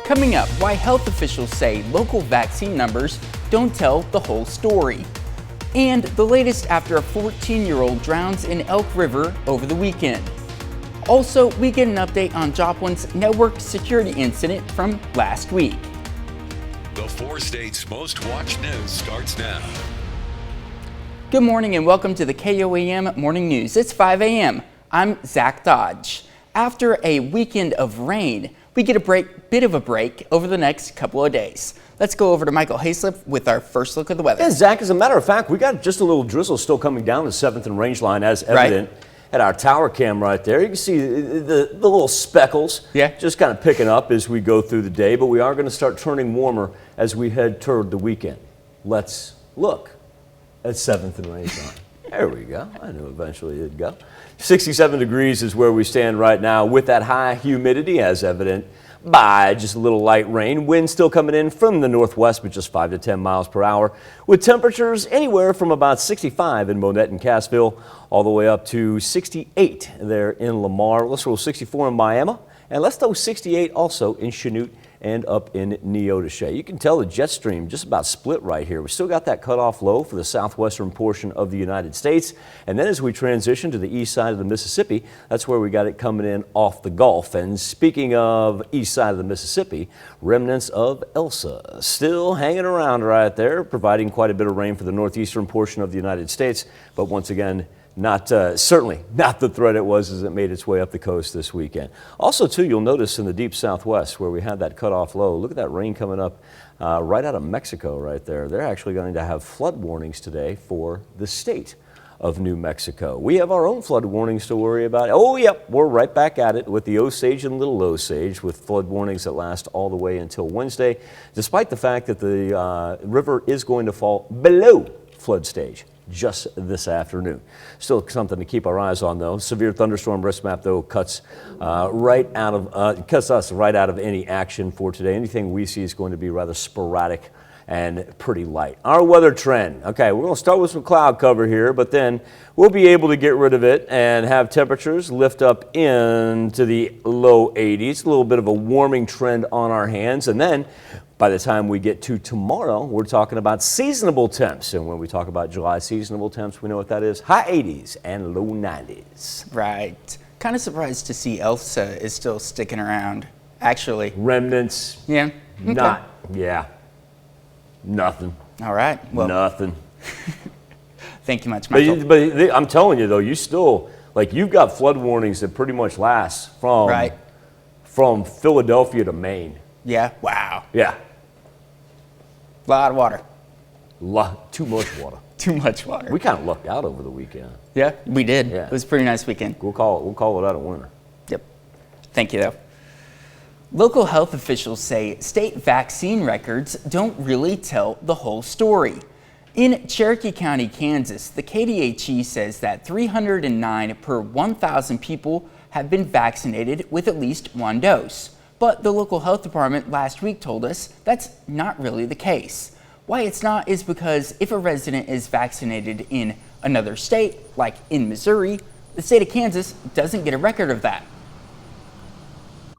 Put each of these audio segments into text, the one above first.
Coming up, why health officials say local vaccine numbers don't tell the whole story. And the latest after a 14-year-old drowns in Elk River over the weekend. Also, we get an update on Joplin's network security incident from last week. The 4 states' most watched news starts now. Good morning and welcome to the KOAM Morning News. It's 5 a.m. I'm Zach Dodge. After a weekend of rain, we get a bit of a break over the next couple of days. Let's go over to Michael Hayslip with our first look at the weather. Yeah, Zach, as a matter of fact, we got just a little drizzle still coming down the 7th and range line as evident. Right. At our tower cam right there, you can see the little speckles just kind of picking up as we go through the day, but we are going to start turning warmer as we head toward the weekend. Let's look at 7th and range line. There we go. I knew eventually it'd go. 67 degrees is where we stand right now with that high humidity as evident by just a little light rain. Wind still coming in from the northwest with just 5 to 10 miles per hour with temperatures anywhere from about 65 in Monette and Cassville all the way up to 68 there in Lamar. Let's roll 64 in Miami and let's throw 68 also in Chanute and up in Neodesha. You can tell the jet stream just about split right here. We still got that cutoff low for the southwestern portion of the United States. And then as we transition to the east side of the Mississippi, that's where we got it coming in off the Gulf. And speaking of east side of the Mississippi, remnants of Elsa still hanging around right there, providing quite a bit of rain for the northeastern portion of the United States. But once again, certainly not the threat it was as it made its way up the coast this weekend. Also, too, you'll notice in the deep southwest where we had that cutoff low, look at that rain coming up right out of Mexico right there. They're actually going to have flood warnings today for the state of New Mexico. We have our own flood warnings to worry about. Oh, yep, we're right back at it with the Osage and Little Osage with flood warnings that last all the way until Wednesday, despite the fact that the river is going to fall below flood stage just this afternoon. Still something to keep our eyes on, though. Severe thunderstorm risk map, though, cuts us right out of any action for today. Anything we see is going to be rather sporadic and pretty light. Our weather trend. Okay, we're going to start with some cloud cover here, but then we'll be able to get rid of it and have temperatures lift up into the low 80s. A little bit of a warming trend on our hands, and then by the time we get to tomorrow, we're talking about seasonable temps. And when we talk about July seasonable temps, we know what that is. High 80s and low 90s. Right. Kind of surprised to see Elsa is still sticking around, actually. Remnants. Yeah. Okay. Nothing. All right. Well, nothing. Thank you much, Michael. But I'm telling you, though, you still, you've got flood warnings that pretty much last from Philadelphia to Maine. Yeah. Wow. Yeah. A lot of water. Too much water. Too much water. We kind of lucked out over the weekend. Yeah, we did. Yeah. It was a pretty nice weekend. We'll call it out a winner. Yep. Thank you, though. Local health officials say state vaccine records don't really tell the whole story. In Cherokee County, Kansas, the KDHE says that 309 per 1,000 people have been vaccinated with at least one dose. But the local health department last week told us that's not really the case. Why it's not is because if a resident is vaccinated in another state, like in Missouri, the state of Kansas doesn't get a record of that.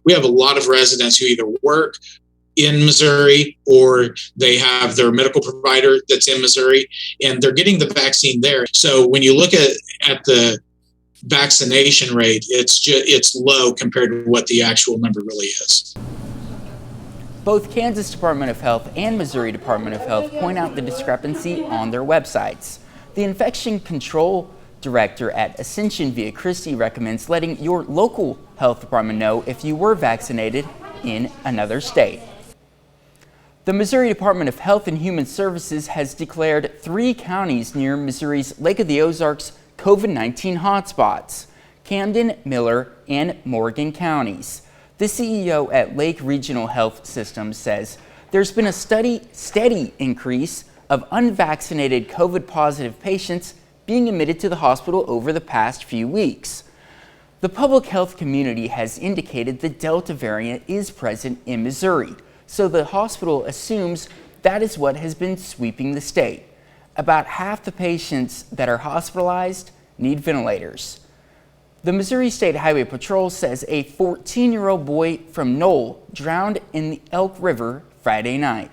We have a lot of residents who either work in Missouri or they have their medical provider that's in Missouri and they're getting the vaccine there. So when you look at the vaccination rate, it's low compared to what the actual number really is. Both Kansas Department of Health and Missouri Department of Health point out the discrepancy on their websites. The infection control director at Ascension Via Christi recommends letting your local health department know if you were vaccinated in another state. The Missouri Department of Health and Human Services has declared 3 counties near Missouri's Lake of the Ozarks COVID-19 hotspots: Camden, Miller, and Morgan counties. The CEO at Lake Regional Health Systems says there's been a steady increase of unvaccinated COVID-positive patients being admitted to the hospital over the past few weeks. The public health community has indicated the Delta variant is present in Missouri, so the hospital assumes that is what has been sweeping the state. About half the patients that are hospitalized need ventilators. The Missouri State Highway Patrol says a 14-year-old boy from Knoll drowned in the Elk River Friday night.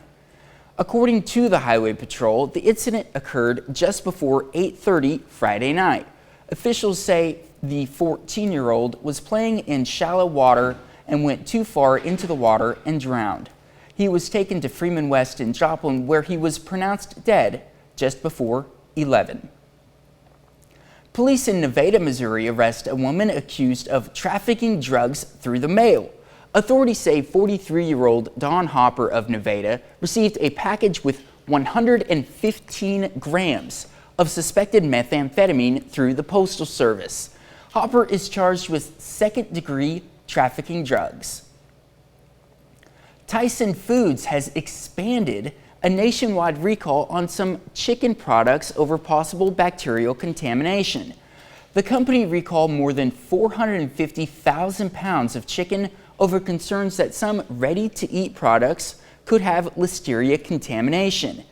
According to the Highway Patrol, the incident occurred just before 8:30 Friday night. Officials say the 14-year-old was playing in shallow water and went too far into the water and drowned. He was taken to Freeman West in Joplin, where he was pronounced dead just before 11. Police in Nevada, Missouri arrest a woman accused of trafficking drugs through the mail. Authorities say 43-year-old Dawn Hopper of Nevada received a package with 115 grams of suspected methamphetamine through the Postal Service. Hopper is charged with second-degree trafficking drugs. Tyson Foods has expanded a nationwide recall on some chicken products over possible bacterial contamination. The company recalled more than 450,000 pounds of chicken over concerns that some ready-to-eat products could have Listeria contamination.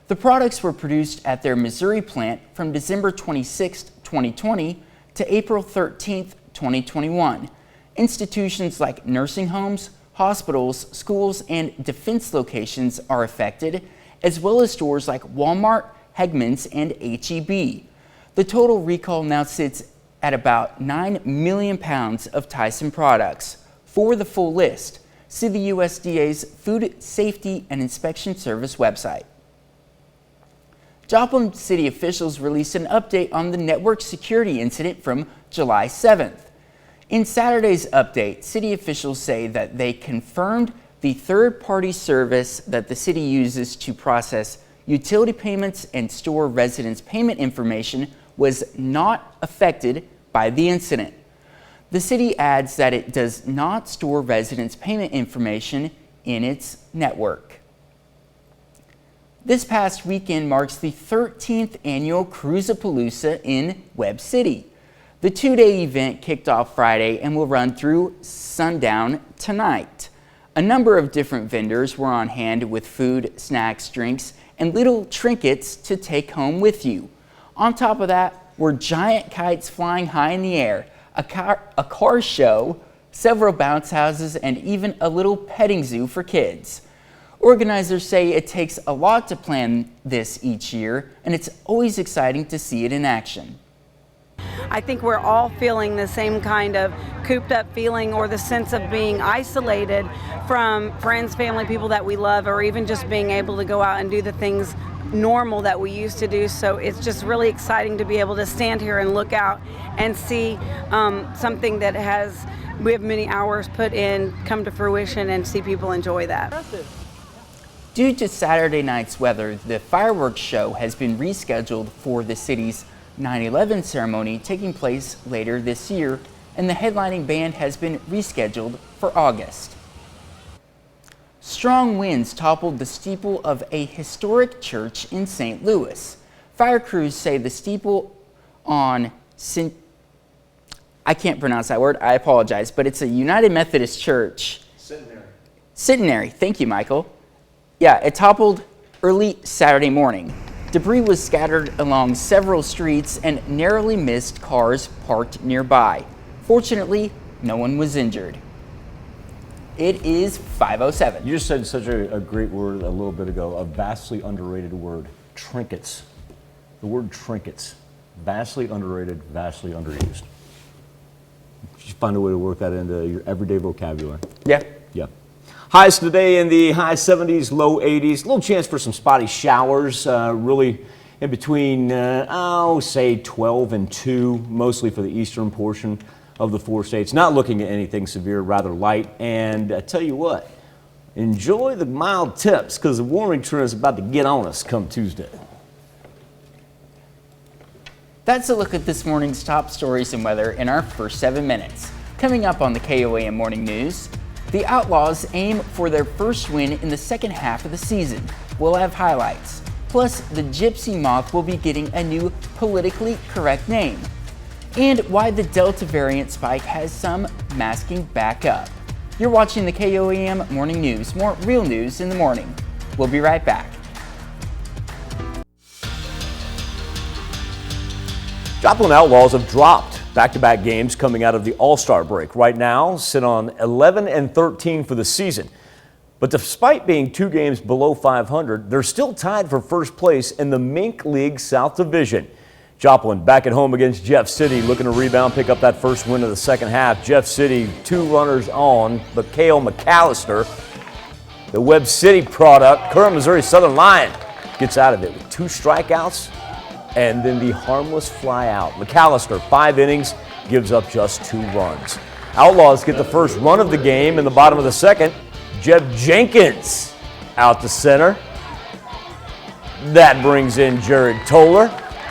The products were produced at their Missouri plant from December 26, 2020 to April 13, 2021. Institutions like nursing homes, hospitals, schools, and defense locations are affected, as well as stores like Walmart, Hegmans, and H-E-B. The total recall now sits at about 9 million pounds of Tyson products. For the full list, see the USDA's Food Safety and Inspection Service website. Joplin City officials released an update on the network security incident from July 7th. In Saturday's update, city officials say that they confirmed the third-party service that the city uses to process utility payments and store residents' payment information was not affected by the incident. The city adds that it does not store residents' payment information in its network. This past weekend marks the 13th annual Cruisapalooza in Webb City. The two-day event kicked off Friday and will run through sundown tonight. A number of different vendors were on hand with food, snacks, drinks, and little trinkets to take home with you. On top of that were giant kites flying high in the air, a car show, several bounce houses, and even a little petting zoo for kids. Organizers say it takes a lot to plan this each year, and it's always exciting to see it in action. I think we're all feeling the same kind of cooped up feeling, or the sense of being isolated from friends, family, people that we love, or even just being able to go out and do the things normal that we used to do. So it's just really exciting to be able to stand here and look out and see something that we have many hours put in come to fruition, and see people enjoy that. Due to Saturday night's weather, the fireworks show has been rescheduled for the city's 9/11 ceremony taking place later this year, and the headlining band has been rescheduled for August. Strong winds toppled the steeple of a historic church in St. Louis. Fire crews say the steeple on I can't pronounce that word, I apologize, but it's a United Methodist Church. Centenary, thank you, Michael. Yeah, it toppled early Saturday morning. Debris was scattered along several streets and narrowly missed cars parked nearby. Fortunately, no one was injured. It is 5:07. You just said such a great word a little bit ago, a vastly underrated word, trinkets. The word trinkets, vastly underrated, vastly underused. You should find a way to work that into your everyday vocabulary. Yeah. Yeah. Highs today in the high 70s, low 80s. A little chance for some spotty showers, really in between, say 12 and 2, mostly for the eastern portion of the 4 states. Not looking at anything severe, rather light. And I tell you what, enjoy the mild temps, because the warming trend is about to get on us come Tuesday. That's a look at this morning's top stories and weather in our first 7 minutes. Coming up on the KOAM Morning News, the Outlaws aim for their first win in the second half of the season. We'll have highlights. Plus, the Gypsy Moth will be getting a new politically correct name. And why the Delta variant spike has some masking back up. You're watching the KOAM Morning News. More real news in the morning. We'll be right back. Joplin Outlaws have dropped Back-to-back games coming out of the All-Star break. Right now, sit on 11-13 for the season. But despite being 2 games below 500, they're still tied for first place in the Mink League South Division. Joplin back at home against Jeff City, looking to rebound, pick up that first win of the second half. Jeff City 2 runners on, but Cale McAllister, the Webb City product, current Missouri Southern Lion, gets out of it with 2 strikeouts and then the harmless fly out. McAllister, 5 innings, gives up just 2 runs. Outlaws get the first run of the game in the bottom of the second. Jeb Jenkins out to center. That brings in Jared Toller.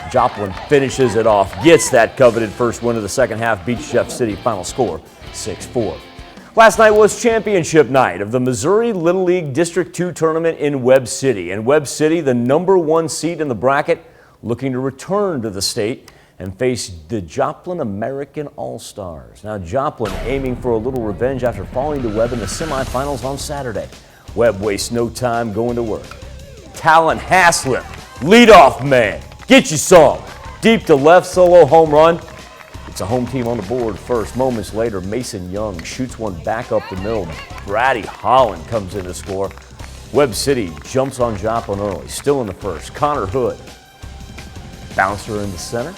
Joplin finishes it off, gets that coveted first win of the second half, beats Jeff City, final score 6-4. Last night was championship night of the Missouri Little League District 2 tournament in Webb City. And Webb City, the #1 seed in the bracket, looking to return to the state and face the Joplin American All-Stars. Now Joplin aiming for a little revenge after falling to Webb in the semifinals on Saturday. Webb wastes no time going to work. Talon Haslip, leadoff man, get you some. Deep to left, solo home run. It's a home team on the board first. Moments later, Mason Young shoots one back up the middle. Brady Holland comes in to score. Webb City jumps on Joplin early, still in the first. Connor Hood, bouncer in the center.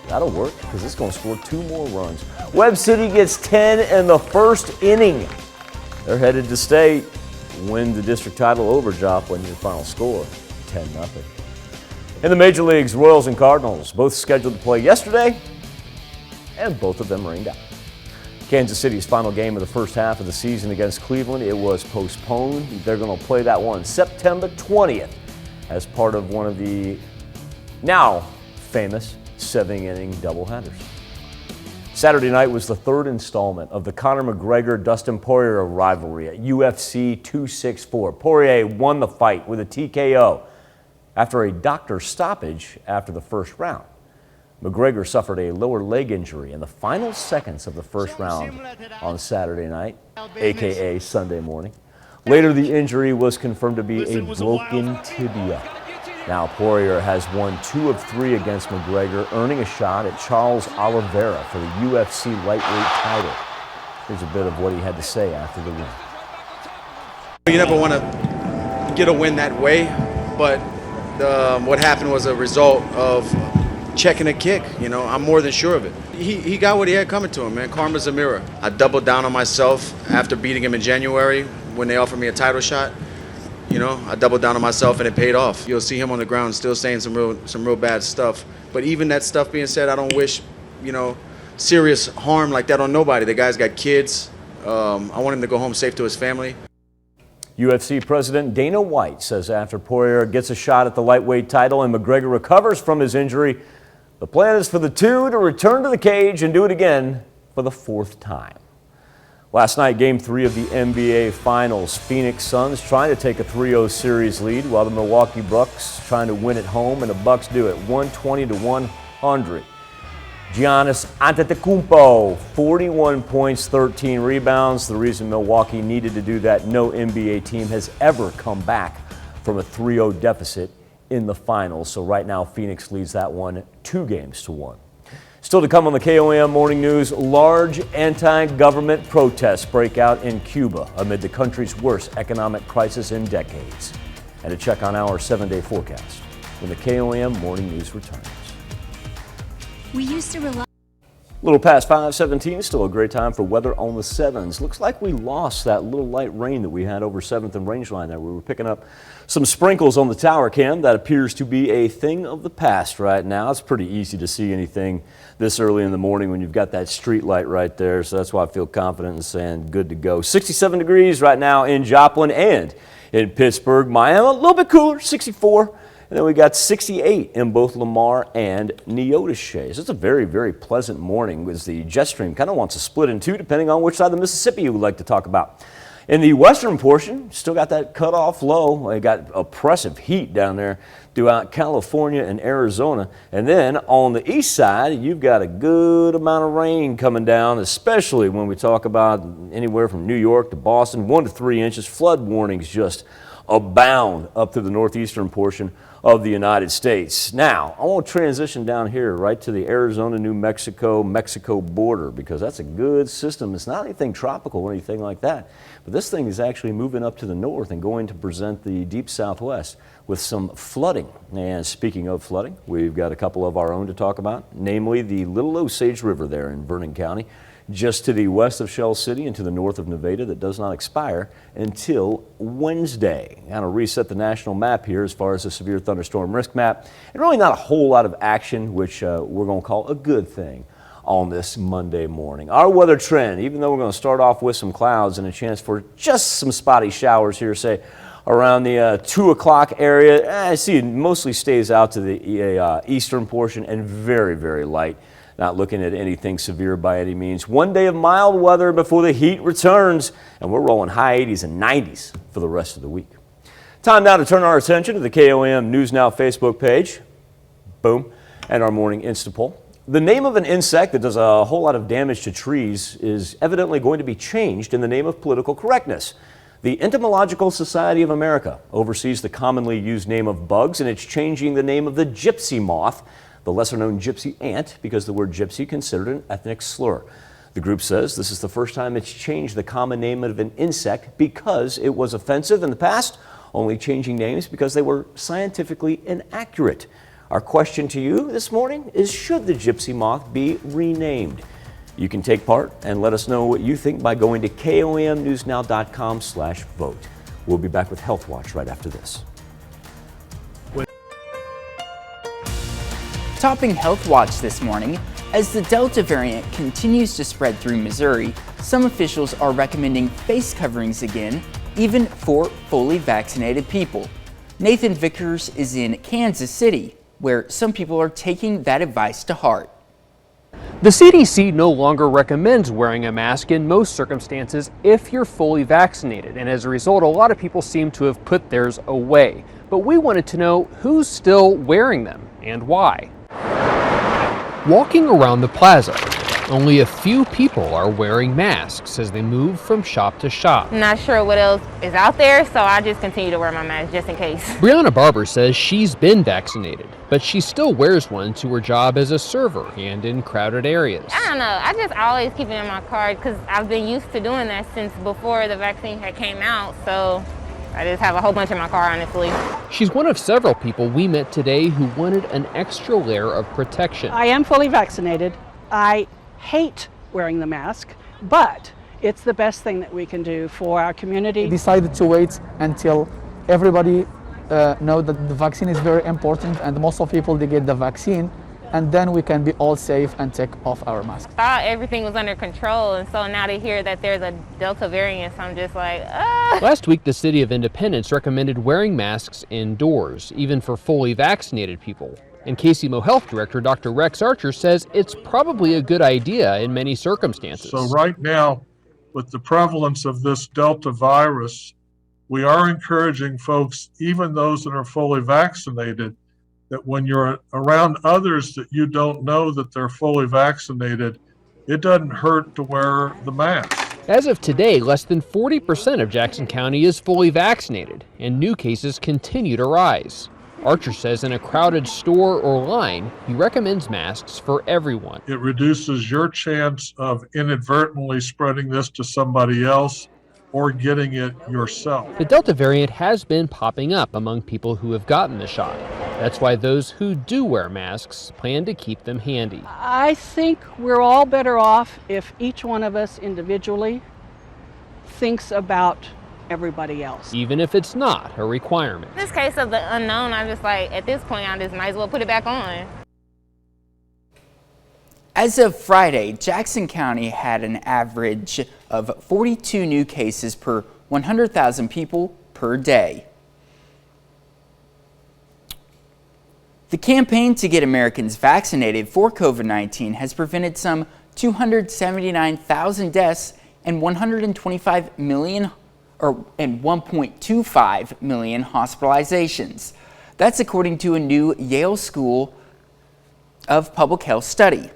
That'll work because it's going to score 2 more runs. Webb City gets 10 in the first inning. They're headed to state, win the district title over Joplin. Your final score, 10-0. In the major leagues, Royals and Cardinals, both scheduled to play yesterday, and both of them rained out. Kansas City's final game of the first half of the season against Cleveland, it was postponed. They're going to play that one September 20th as part of one of the now famous 7-inning doubleheaders. Saturday night was the 3rd installment of the Conor McGregor-Dustin Poirier rivalry at UFC 264. Poirier won the fight with a TKO after a doctor stoppage after the first round. McGregor suffered a lower leg injury in the final seconds of the first round on Saturday night, aka Sunday morning. Later, the injury was confirmed to be a broken tibia. Now Poirier has won 2 of 3 against McGregor, earning a shot at Charles Oliveira for the UFC lightweight title. Here's a bit of what he had to say after the win. You never want to get a win that way, but what happened was a result of checking a kick. You know, I'm more than sure of it. He got what he had coming to him, man. Karma's a mirror. I doubled down on myself after beating him in January when they offered me a title shot. You know, I doubled down on myself and it paid off. You'll see him on the ground still saying some real bad stuff. But even that stuff being said, I don't wish, you know, serious harm like that on nobody. The guy's got kids. I want him to go home safe to his family. UFC President Dana White says after Poirier gets a shot at the lightweight title and McGregor recovers from his injury, the plan is for the two to return to the cage and do it again for the 4th time. Last night, Game 3 of the NBA Finals. Phoenix Suns trying to take a 3-0 series lead while the Milwaukee Bucks trying to win at home, and the Bucks do it 120-100. Giannis Antetokounmpo, 41 points, 13 rebounds. The reason Milwaukee needed to do that, no NBA team has ever come back from a 3-0 deficit in the finals. So right now, Phoenix leads that one 2-1. Still to come on the KOAM Morning News, large anti-government protests break out in Cuba amid the country's worst economic crisis in decades. And a check on our 7-day forecast when the KOAM Morning News returns. We used to rely. Little past 5:17, still a great time for weather on the 7s. Looks like we lost that little light rain that we had over 7th and Rangeline there. We were picking up some sprinkles on the tower cam. That appears to be a thing of the past right now. It's pretty easy to see anything this early in the morning when you've got that street light right there. So that's why I feel confident in saying good to go. 67 degrees right now in Joplin and in Pittsburgh. Miami, a little bit cooler, 64. And then we got 68 in both Lamar and Neodesha. So it's a very, very pleasant morning as the jet stream kind of wants to split in 2 depending on which side of the Mississippi you would like to talk about. In the western portion, still got that cutoff low. They got oppressive heat down there throughout California and Arizona. And then on the east side, you've got a good amount of rain coming down, especially when we talk about anywhere from New York to Boston, 1 to 3 inches. Flood warnings just abound up to the northeastern portion of the United States. Now, I want to transition down here right to the Arizona-New Mexico border, because that's a good system. It's not anything tropical or anything like that, but this thing is actually moving up to the north and going to present the deep southwest with some flooding. And speaking of flooding, we've got a couple of our own to talk about, namely the Little Osage River there in Vernon County, just to the west of Shell City and to the north of Nevada, that does not expire until Wednesday. Kind of reset the national map here as far as the severe thunderstorm risk map, and really not a whole lot of action, which we're going to call a good thing on this Monday morning. Our weather trend, even though we're going to start off with some clouds and a chance for just some spotty showers here, say around the 2 o'clock area, I see it mostly stays out to the eastern portion and very, very light. Not looking at anything severe by any means. One day of mild weather before the heat returns, and we're rolling high 80s and 90s for the rest of the week. Time now to turn our attention to the KOAM News Now Facebook page. Boom. And our morning Instapoll. The name of an insect that does a whole lot of damage to trees is evidently going to be changed in the name of political correctness. The Entomological Society of America oversees the commonly used name of bugs, and it's changing the name of the gypsy moth, the lesser-known gypsy ant, because the word gypsy considered an ethnic slur. The group says this is the first time it's changed the common name of an insect because it was offensive in the past, only changing names because they were scientifically inaccurate. Our question to you this morning is, should the gypsy moth be renamed? You can take part and let us know what you think by going to komnewsnow.com/vote. We'll be back with Health Watch right after this. Topping Health Watch this morning, as the Delta variant continues to spread through Missouri, some officials are recommending face coverings again, even for fully vaccinated people. Nathan Vickers is in Kansas City, where some people are taking that advice to heart. The CDC no longer recommends wearing a mask in most circumstances if you're fully vaccinated, and as a result, a lot of people seem to have put theirs away. But we wanted to know who's still wearing them and why. Walking around the plaza, only a few people are wearing masks as they move from shop to shop. I'm not sure what else is out there, so I just continue to wear my mask just in case. Brianna Barber says she's been vaccinated, but she still wears one to her job as a server and in crowded areas. I don't know, I just always keep it in my car because I've been used to doing that since before the vaccine had came out, so I just have a whole bunch in my car, honestly. She's one of several people we met today who wanted an extra layer of protection. I am fully vaccinated. I hate wearing the mask, but it's the best thing that we can do for our community. We decided to wait until everybody know that the vaccine is very important, and most of people, they get the vaccine, and then we can be all safe and take off our masks. I thought everything was under control, and so now to hear that there's a Delta variant, so I'm just like, Last week, the City of Independence recommended wearing masks indoors, even for fully vaccinated people. And KCMO Health Director Dr. Rex Archer says it's probably a good idea in many circumstances. So right now, with the prevalence of this Delta virus, we are encouraging folks, even those that are fully vaccinated, that when you're around others that you don't know that they're fully vaccinated, it doesn't hurt to wear the mask. As of today, less than 40% of Jackson County is fully vaccinated, and new cases continue to rise. Archer says in a crowded store or line, he recommends masks for everyone. It reduces your chance of inadvertently spreading this to somebody else or getting it yourself. The Delta variant has been popping up among people who have gotten the shot. That's why those who do wear masks plan to keep them handy. I think we're all better off if each one of us individually thinks about everybody else. Even if it's not a requirement. in this case of the unknown, I'm just like, at this point, I just might as well put it back on. As of Friday, Jackson County had an average of 42 new cases per 100,000 people per day. The campaign to get Americans vaccinated for COVID-19 has prevented some 279,000 deaths and 125 million and 1.25 million hospitalizations. That's according to a new Yale School of Public Health study.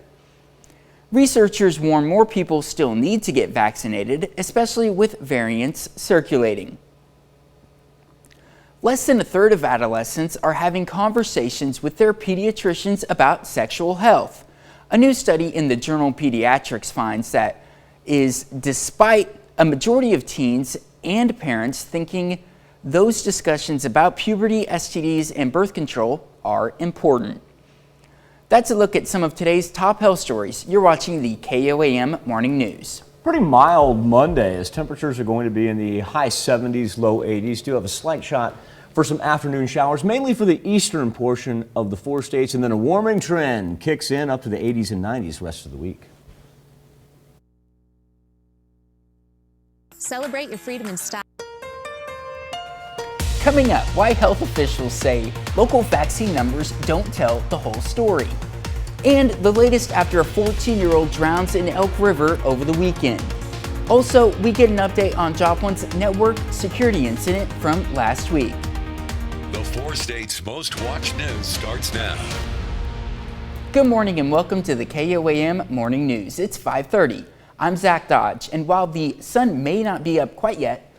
Researchers warn more people still need to get vaccinated, especially with variants circulating. Less than a third of adolescents are having conversations with their pediatricians about sexual health. A new study in the journal Pediatrics finds that despite a majority of teens and parents thinking those discussions about puberty, STDs, and birth control are important. That's a look at some of today's top health stories. You're watching the KOAM Morning News. Pretty mild Monday as temperatures are going to be in the high 70s, low 80s. Do have a slight shot for some afternoon showers, mainly for the eastern portion of the 4 states, and then a warming trend kicks in up to the 80s and 90s the rest of the week. Celebrate your freedom in style. Coming up, why health officials say local vaccine numbers don't tell the whole story. And the latest after a 14-year-old drowns in Elk River over the weekend. Also, we get an update on Joplin's network security incident from last week. The 4 states' most watched news starts now. Good morning and welcome to the KOAM Morning News. It's 5:30. I'm Zach Dodge, and while the sun may not be up quite yet,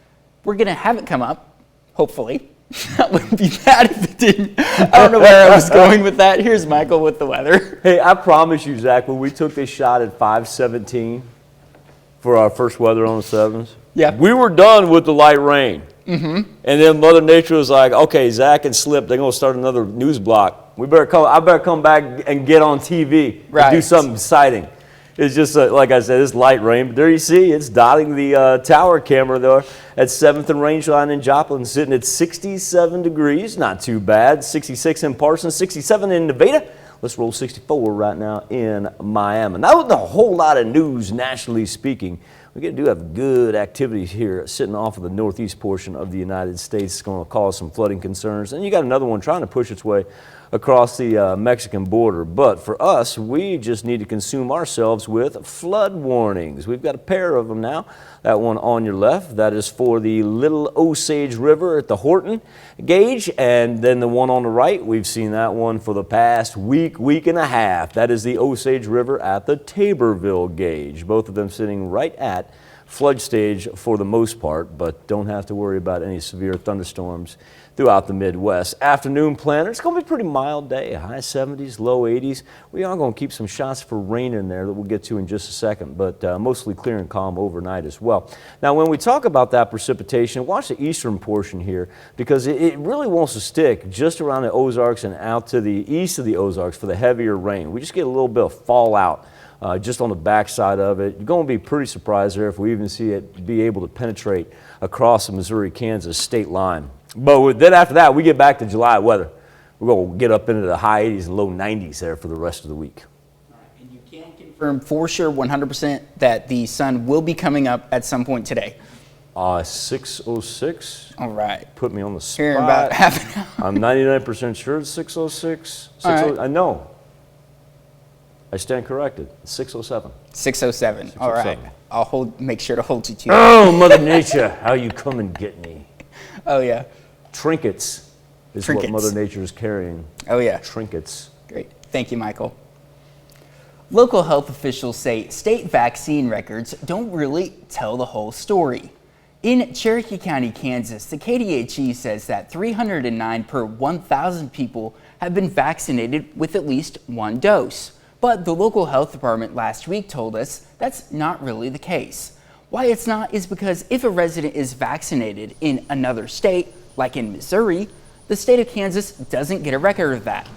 we're going to have it come up. Hopefully. That wouldn't be bad if it didn't. I don't know where I was going with that. Here's Michael with the weather. Hey, I promise you, Zach, when we took this shot at 5:17 for our first weather on the 7s, we were done with the light rain. And then Mother Nature was like, okay, Zach and Slip, they're going to start another news block. I better come back and get on TV and do something exciting. It's just, like I said, it's light rain. But there you see, it's dotting the tower camera there at 7th and Rangeline in Joplin, sitting at 67 degrees. Not too bad. 66 in Parsons, 67 in Nevada. Let's roll 64 right now in Miami. That was a whole lot of news nationally speaking. We do have good activities here sitting off of the northeast portion of the United States. It's going to cause some flooding concerns. And you got another one trying to push its way across the Mexican border. But for us, we just need to consume ourselves with flood warnings. We've got a pair of them now. That one on your left, that is for the Little Osage River at the Horton gauge. And then the one on the right, we've seen that one for the past week and a half. That is the Osage River at the Taborville gauge. Both of them sitting right at flood stage for the most part, but don't have to worry about any severe thunderstorms throughout the Midwest. Afternoon planner, it's going to be a pretty mild day, high 70s, low 80s. We are going to keep some shots for rain in there that we'll get to in just a second, but mostly clear and calm overnight as well. Now, when we talk about that precipitation, watch the eastern portion here because it really wants to stick just around the Ozarks and out to the east of the Ozarks for the heavier rain. We just get a little bit of fallout just on the backside of it. You're going to be pretty surprised there if we even see it be able to penetrate across the Missouri-Kansas state line. But then after that, we get back to July weather. We're going to get up into the high 80s and low 90s there for the rest of the week. And you can confirm for sure 100% that the sun will be coming up at some point today. 6:06. All right. Put me on the spot. Here in about half an hour. I'm 99% sure it's 6:06. Right. I know. I stand corrected. 6:07. 6:07. All right. I'll make sure to hold you to. Oh, Mother Nature, how you come and get me? Oh yeah. Trinkets is what Mother Nature is carrying. Oh yeah. Trinkets. Great. Thank you, Michael. Local health officials say state vaccine records don't really tell the whole story. In Cherokee County, Kansas, the KDHE says that 309 per 1,000 people have been vaccinated with at least one dose. But the local health department last week told us that's not really the case. Why it's not is because if a resident is vaccinated in another state, like in Missouri, the state of Kansas doesn't get a record of that.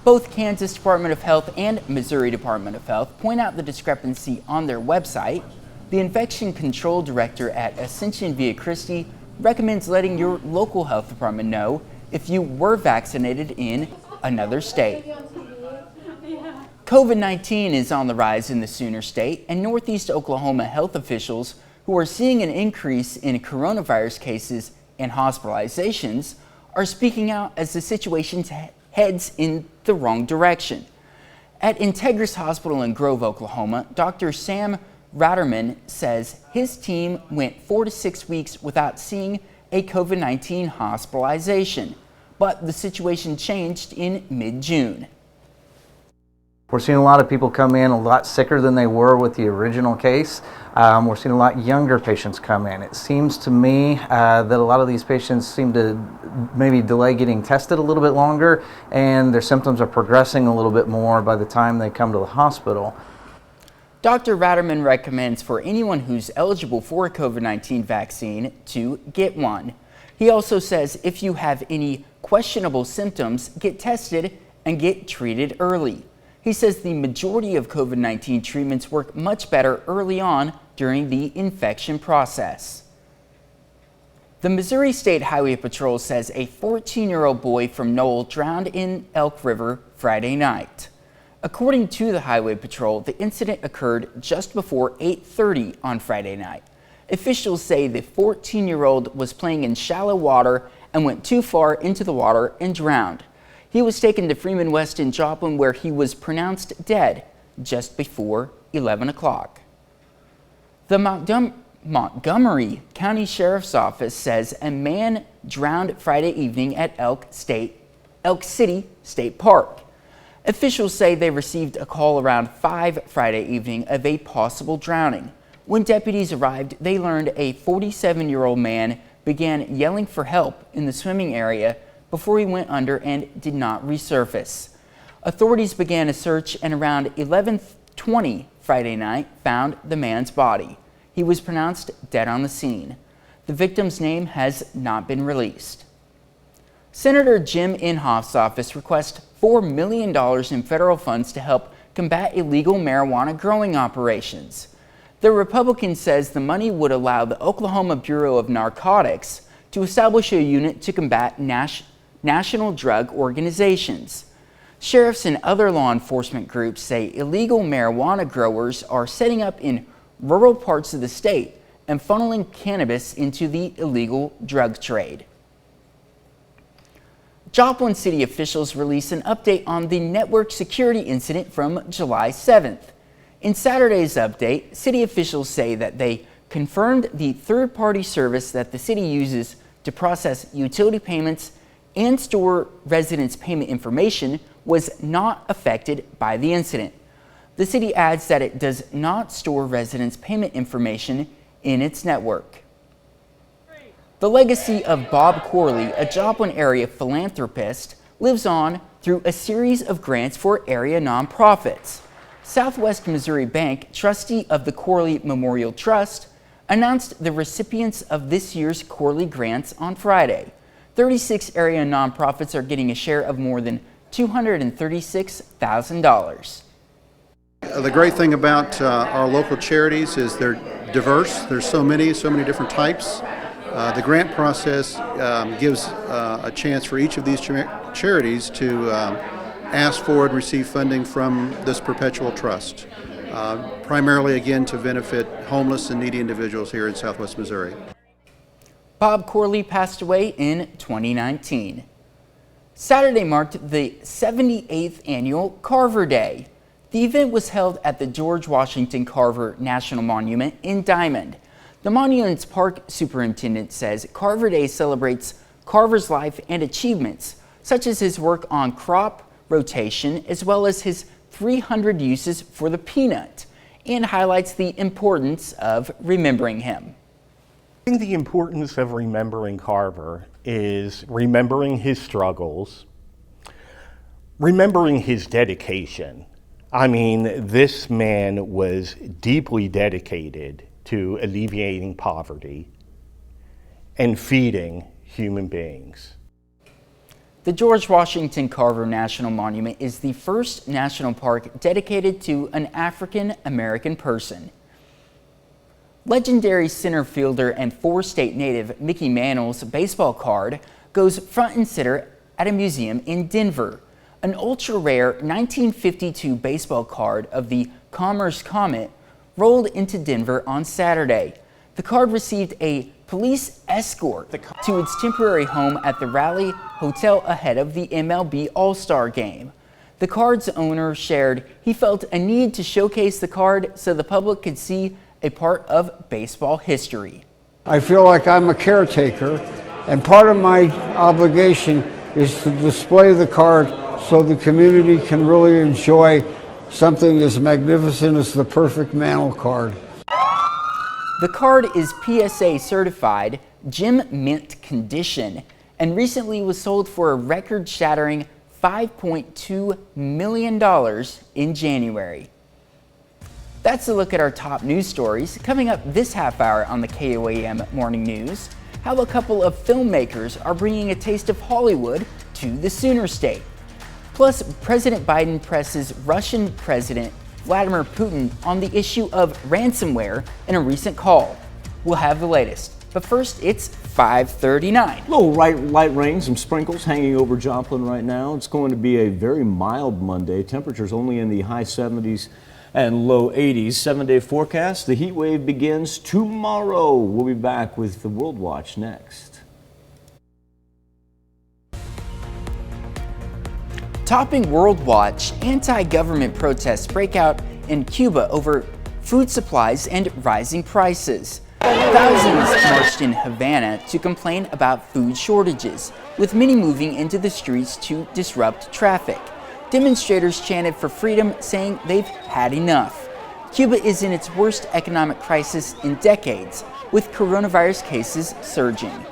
Both Kansas Department of Health and Missouri Department of Health point out the discrepancy on their website. The infection control director at Ascension Via Christi recommends letting your local health department know if you were vaccinated in another state. COVID-19 is on the rise in the Sooner State, and Northeast Oklahoma health officials who are seeing an increase in coronavirus cases and hospitalizations are speaking out as the situation heads in the wrong direction. At Integris Hospital in Grove, Oklahoma, Dr. Sam Ratterman says his team went 4 to 6 weeks without seeing a COVID-19 hospitalization, but the situation changed in mid-June. We're seeing a lot of people come in a lot sicker than they were with the original case. We're seeing a lot younger patients come in. It seems to me that a lot of these patients seem to maybe delay getting tested a little bit longer, and their symptoms are progressing a little bit more by the time they come to the hospital. Dr. Ratterman recommends for anyone who's eligible for a COVID-19 vaccine to get one. He also says if you have any questionable symptoms, get tested and get treated early. He says the majority of COVID-19 treatments work much better early on during the infection process. The Missouri State Highway Patrol says a 14-year-old boy from Knoll drowned in Elk River Friday night. According to the Highway Patrol, the incident occurred just before 8:30 on Friday night. Officials say the 14-year-old was playing in shallow water and went too far into the water and drowned. He was taken to Freeman West in Joplin, where he was pronounced dead just before 11 o'clock. The Montgomery County Sheriff's Office says a man drowned Friday evening at Elk City State Park. Officials say they received a call around 5 Friday evening of a possible drowning. When deputies arrived, they learned a 47-year-old man began yelling for help in the swimming area before he went under and did not resurface. Authorities began a search and around 11:20 Friday night found the man's body. He was pronounced dead on the scene. The victim's name has not been released. Senator Jim Inhofe's office requests $4 million in federal funds to help combat illegal marijuana growing operations. The Republican says the money would allow the Oklahoma Bureau of Narcotics to establish a unit to combat national drug organizations. Sheriffs and other law enforcement groups say illegal marijuana growers are setting up in rural parts of the state and funneling cannabis into the illegal drug trade. Joplin City officials released an update on the network security incident from July 7th. In Saturday's update, city officials say that they confirmed the third-party service that the city uses to process utility payments and store residents' payment information was not affected by the incident. The city adds that it does not store residents' payment information in its network. The legacy of Bob Corley, a Joplin area philanthropist, lives on through a series of grants for area nonprofits. Southwest Missouri Bank, trustee of the Corley Memorial Trust, announced the recipients of this year's Corley grants on Friday. 36 area nonprofits are getting a share of more than $236,000. The great thing about our local charities is they're diverse. There's so many different types. The grant process gives a chance for each of these charities to ask for and receive funding from this perpetual trust, primarily again to benefit homeless and needy individuals here in Southwest Missouri. Bob Corley passed away in 2019. Saturday marked the 78th annual Carver Day. The event was held at the George Washington Carver National Monument in Diamond. The monument's park superintendent says Carver Day celebrates Carver's life and achievements, such as his work on crop rotation, as well as his 300 uses for the peanut, and highlights the importance of remembering him. I think the importance of remembering Carver is remembering his struggles, remembering his dedication. I mean, this man was deeply dedicated to alleviating poverty and feeding human beings. The George Washington Carver National Monument is the first national park dedicated to an African American person. Legendary center fielder and four-state native Mickey Mantle's baseball card goes front and center at a museum in Denver. An ultra-rare 1952 baseball card of the Commerce Comet rolled into Denver on Saturday. The card received a police escort to its temporary home at the Raleigh Hotel ahead of the MLB All-Star Game. The card's owner shared he felt a need to showcase the card so the public could see a part of baseball history. I feel like I'm a caretaker, and part of my obligation is to display the card so the community can really enjoy something as magnificent as the perfect mantle card. The card is PSA certified, gem mint condition, and recently was sold for a record-shattering $5.2 million in January. That's a look at our top news stories. Coming up this half hour on the KOAM Morning News, how a couple of filmmakers are bringing a taste of Hollywood to the Sooner State. Plus, President Biden presses Russian President Vladimir Putin on the issue of ransomware in a recent call. We'll have the latest. But first, it's 5:39. A little light rain, some sprinkles hanging over Joplin right now. It's going to be a very mild Monday. Temperatures only in the high 70s and low 80s. 7-day forecast. The heat wave begins tomorrow. We'll be back with the World Watch next. Topping World Watch, anti-government protests break out in Cuba over food supplies and rising prices. Thousands marched in Havana to complain about food shortages, with many moving into the streets to disrupt traffic. Demonstrators chanted for freedom, saying they've had enough. Cuba is in its worst economic crisis in decades, with coronavirus cases surging.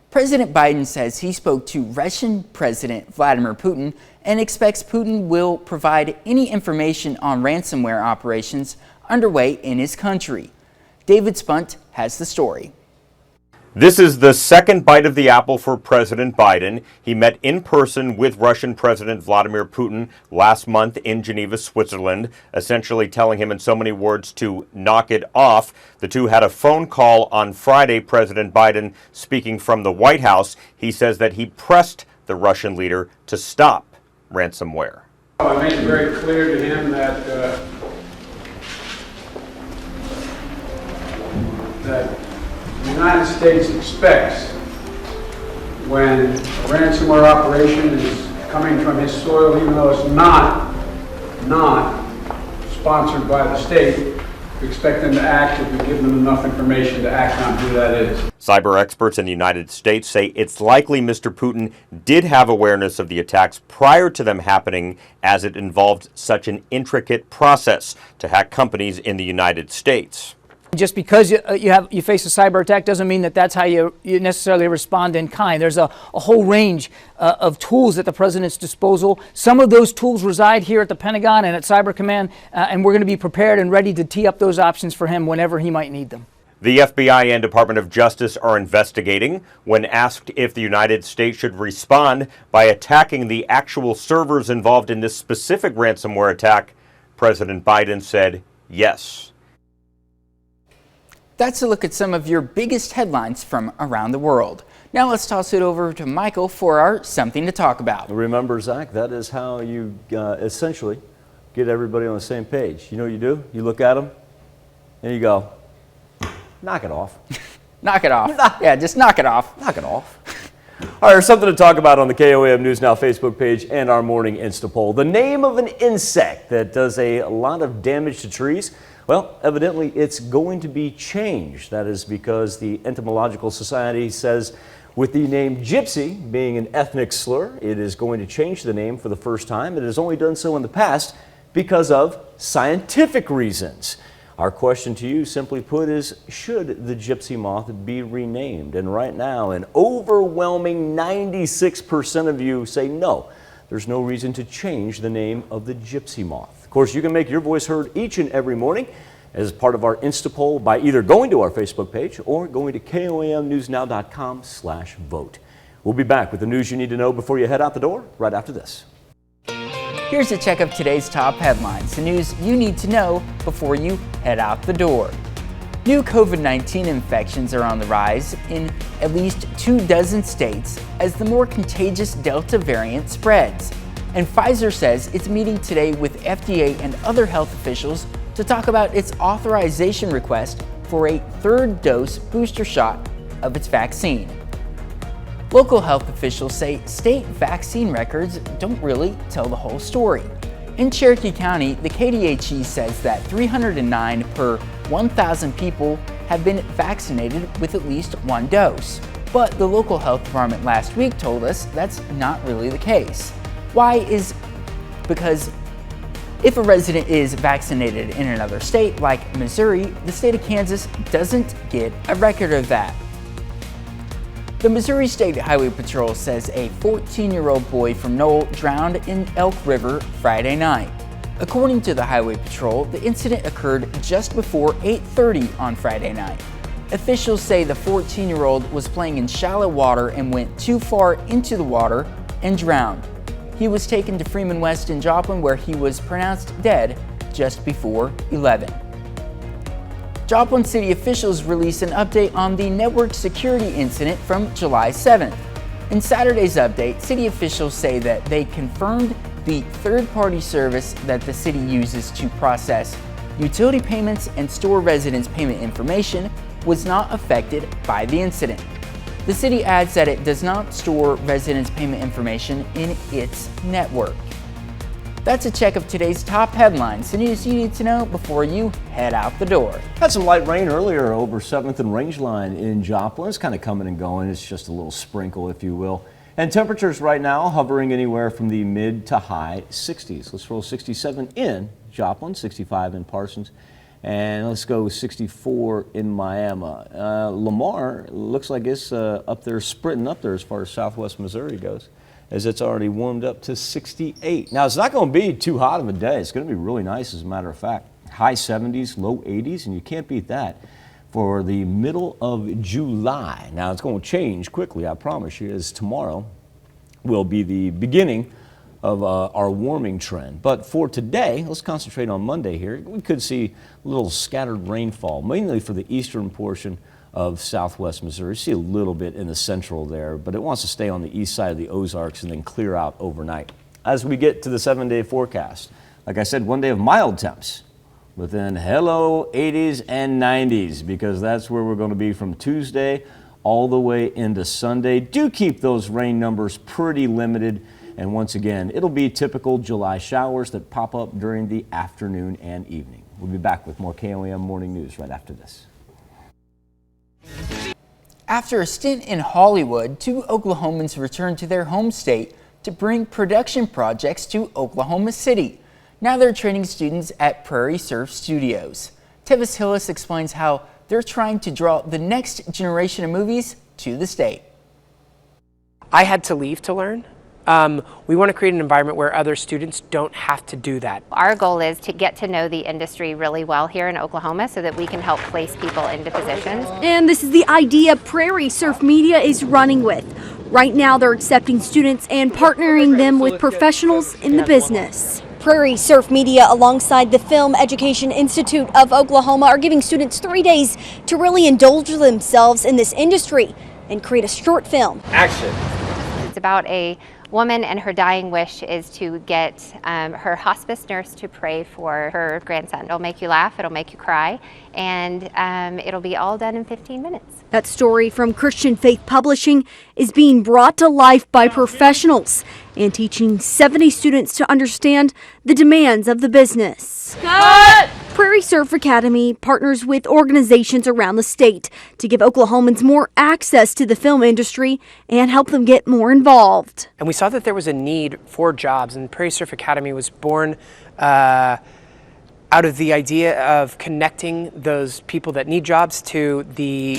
President Biden says he spoke to Russian President Vladimir Putin and expects Putin will provide any information on ransomware operations underway in his country. David Spunt has the story. This is the second bite of the apple for President Biden. He met in person with Russian President Vladimir Putin last month in Geneva, Switzerland, essentially telling him in so many words to knock it off. The two had a phone call on Friday, President Biden speaking from the White House. He says that he pressed the Russian leader to stop ransomware. I made it very clear to him that the United States expects when a ransomware operation is coming from his soil, even though it's not sponsored by the state, we expect them to act if we give them enough information to act on who that is. Cyber experts in the United States say it's likely Mr. Putin did have awareness of the attacks prior to them happening, as it involved such an intricate process to hack companies in the United States. Just because you face a cyber attack doesn't mean that that's how you necessarily respond in kind. There's a whole range of tools at the president's disposal. Some of those tools reside here at the Pentagon and at Cyber Command, and we're going to be prepared and ready to tee up those options for him whenever he might need them. The FBI and Department of Justice are investigating. When asked if the United States should respond by attacking the actual servers involved in this specific ransomware attack, President Biden said yes. That's a look at some of your biggest headlines from around the world. Now let's toss it over to Michael for our Something to Talk About. Remember, Zach, that is how you essentially get everybody on the same page. You know what you do? You look at them and you go, knock it off. Knock it off. Yeah, just knock it off. Knock it off. All right, there's something to talk about on the KOAM News Now Facebook page and our morning Insta poll. The name of an insect that does a lot of damage to trees. Well, evidently it's going to be changed. That is because the Entomological Society says with the name gypsy being an ethnic slur, it is going to change the name for the first time. It has only done so in the past because of scientific reasons. Our question to you, simply put, is should the gypsy moth be renamed? And right now, an overwhelming 96% of you say no. There's no reason to change the name of the gypsy moth. Of course, you can make your voice heard each and every morning as part of our Insta poll by either going to our Facebook page or going to KOAMnewsnow.com/vote. We'll be back with the news you need to know before you head out the door right after this. Here's a check of today's top headlines, the news you need to know before you head out the door. New COVID-19 infections are on the rise in at least 24 states as the more contagious Delta variant spreads. And Pfizer says it's meeting today with FDA and other health officials to talk about its authorization request for a third dose booster shot of its vaccine. Local health officials say state vaccine records don't really tell the whole story. In Cherokee County, the KDHE says that 309 per 1,000 people have been vaccinated with at least one dose. But the local health department last week told us that's not really the case. Why is because If a resident is vaccinated in another state, like Missouri, the state of Kansas doesn't get a record of that. The Missouri State Highway Patrol says a 14-year-old boy from Knoll drowned in Elk River Friday night. According to the Highway Patrol, the incident occurred just before 8:30 on Friday night. Officials say the 14-year-old was playing in shallow water and went too far into the water and drowned. He was taken to Freeman West in Joplin, where he was pronounced dead just before 11. Joplin City officials released an update on the network security incident from July 7th. In Saturday's update, city officials say that they confirmed the third-party service that the city uses to process utility payments and store residents' payment information was not affected by the incident. The city adds that it does not store residents' payment information in its network. That's a check of today's top headlines, the news you need to know before you head out the door. Had some light rain earlier over 7th and Rangeline in Joplin. It's kind of coming and going. It's just a little sprinkle, if you will. And temperatures right now hovering anywhere from the mid to high 60s. Let's roll 67 in Joplin, 65 in Parsons, and let's go 64 in Miami. Lamar looks like it's up there, sprinting up there as far as southwest Missouri goes, as it's already warmed up to 68. Now, it's not going to be too hot of a day. It's going to be really nice, as a matter of fact. High 70s, low 80s, and you can't beat that for the middle of July. Now, it's going to change quickly, I promise you, as tomorrow will be the beginning of our warming trend. But for today, let's concentrate on Monday here. We could see a little scattered rainfall, mainly for the eastern portion of southwest Missouri. See a little bit in the central there, but it wants to stay on the east side of the Ozarks and then clear out overnight. As we get to the 7-day forecast, like I said, one day of mild temps, but then hello 80s and 90s, because that's where we're going to be from Tuesday all the way into Sunday. Do keep those rain numbers pretty limited. And once again, it'll be typical July showers that pop up during the afternoon and evening. We'll be back with more KOAM Morning News right after this. After a stint in Hollywood, 2 Oklahomans returned to their home state to bring production projects to Oklahoma City. Now they're training students at Prairie Surf Studios. Tevis Hillis explains how they're trying to draw the next generation of movies to the state. I had to leave to learn. We want to create an environment where other students don't have to do that. Our goal is to get to know the industry really well here in Oklahoma so that we can help place people into positions. And this is the idea Prairie Surf Media is running with. Right now they're accepting students and partnering them with professionals in the business. Prairie Surf Media, alongside the Film Education Institute of Oklahoma, are giving students 3 days to really indulge themselves in this industry and create a short film. Action. It's about a woman, and her dying wish is to get her hospice nurse to pray for her grandson. It'll make you laugh, it'll make you cry, and it'll be all done in 15 minutes. That story from Christian Faith Publishing is being brought to life by professionals and teaching 70 students to understand the demands of the business. Cut! Prairie Surf Academy partners with organizations around the state to give Oklahomans more access to the film industry and help them get more involved. And we saw that there was a need for jobs, and Prairie Surf Academy was born out of the idea of connecting those people that need jobs to the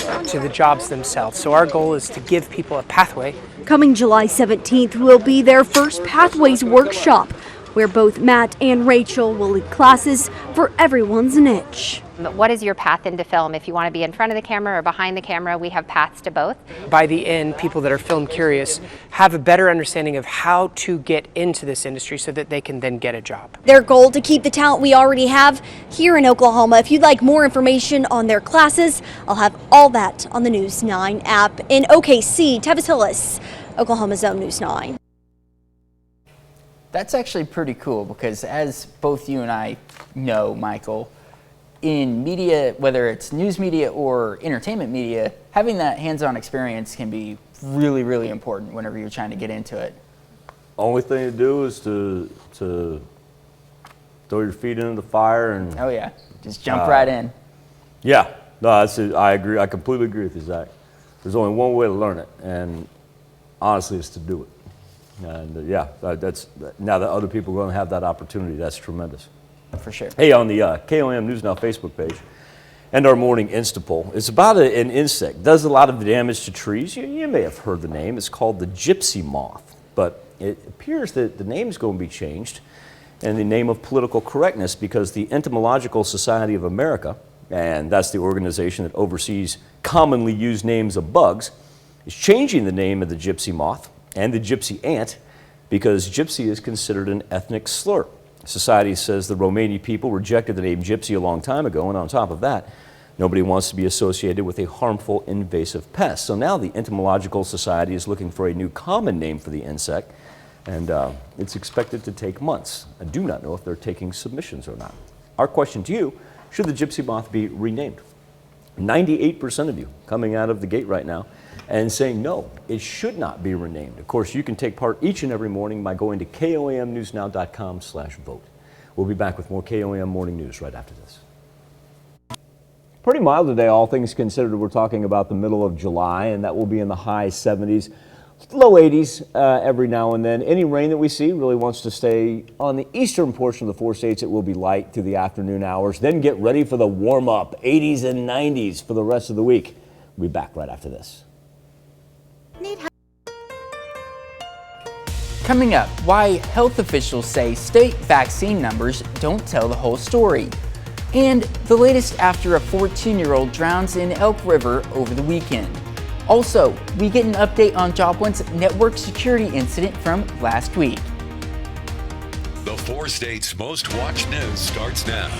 jobs themselves. So our goal is to give people a pathway. Coming July 17th will be their first Pathways workshop, where both Matt and Rachel will lead classes for everyone's niche. What is your path into film? If you want to be in front of the camera or behind the camera, we have paths to both. By the end, people that are film curious have a better understanding of how to get into this industry so that they can then get a job. Their goal to keep the talent we already have here in Oklahoma. If you'd like more information on their classes, I'll have all that on the News 9 app. In OKC, Tevis Hillis, Oklahoma's own News 9. That's actually pretty cool because, as both you and I know, Michael, in media, whether it's news media or entertainment media, having that hands-on experience can be really, really important whenever you're trying to get into it. Only thing to do is to throw your feet into the fire and... Oh yeah, just jump right in. Yeah, no, I agree. I completely agree with you, Zach. There's only one way to learn it, and honestly, it's to do it. And yeah, that's now that other people are going to have that opportunity, that's tremendous. For sure. Hey, on the KOAM News Now Facebook page and our morning Insta poll, it's about an insect. Does a lot of damage to trees. You may have heard the name. It's called the gypsy moth. But it appears that the name is going to be changed in the name of political correctness because the Entomological Society of America, and that's the organization that oversees commonly used names of bugs, is changing the name of the gypsy moth and the gypsy ant because gypsy is considered an ethnic slur. Society says the Romani people rejected the name gypsy a long time ago, and on top of that, nobody wants to be associated with a harmful invasive pest. So now the Entomological Society is looking for a new common name for the insect, and it's expected to take months. I do not know if they're taking submissions or not. Our question to you, should the gypsy moth be renamed? 98% of you coming out of the gate right now and saying no, it should not be renamed. Of course, you can take part each and every morning by going to KOAMnewsnow.com/vote. We'll be back with more KOAM Morning News right after this. Pretty mild today, all things considered. We're talking about the middle of July, and that will be in the high 70s, low 80s every now and then. Any rain that we see really wants to stay on the eastern portion of the 4 states. It will be light through the afternoon hours. Then get ready for the warm-up, 80s and 90s for the rest of the week. We'll be back right after this. Coming up, why health officials say state vaccine numbers don't tell the whole story. And the latest after a 14-year-old drowns in Elk River over the weekend. Also, we get an update on Joblin's network security incident from last week. The 4 states' most watched news starts now.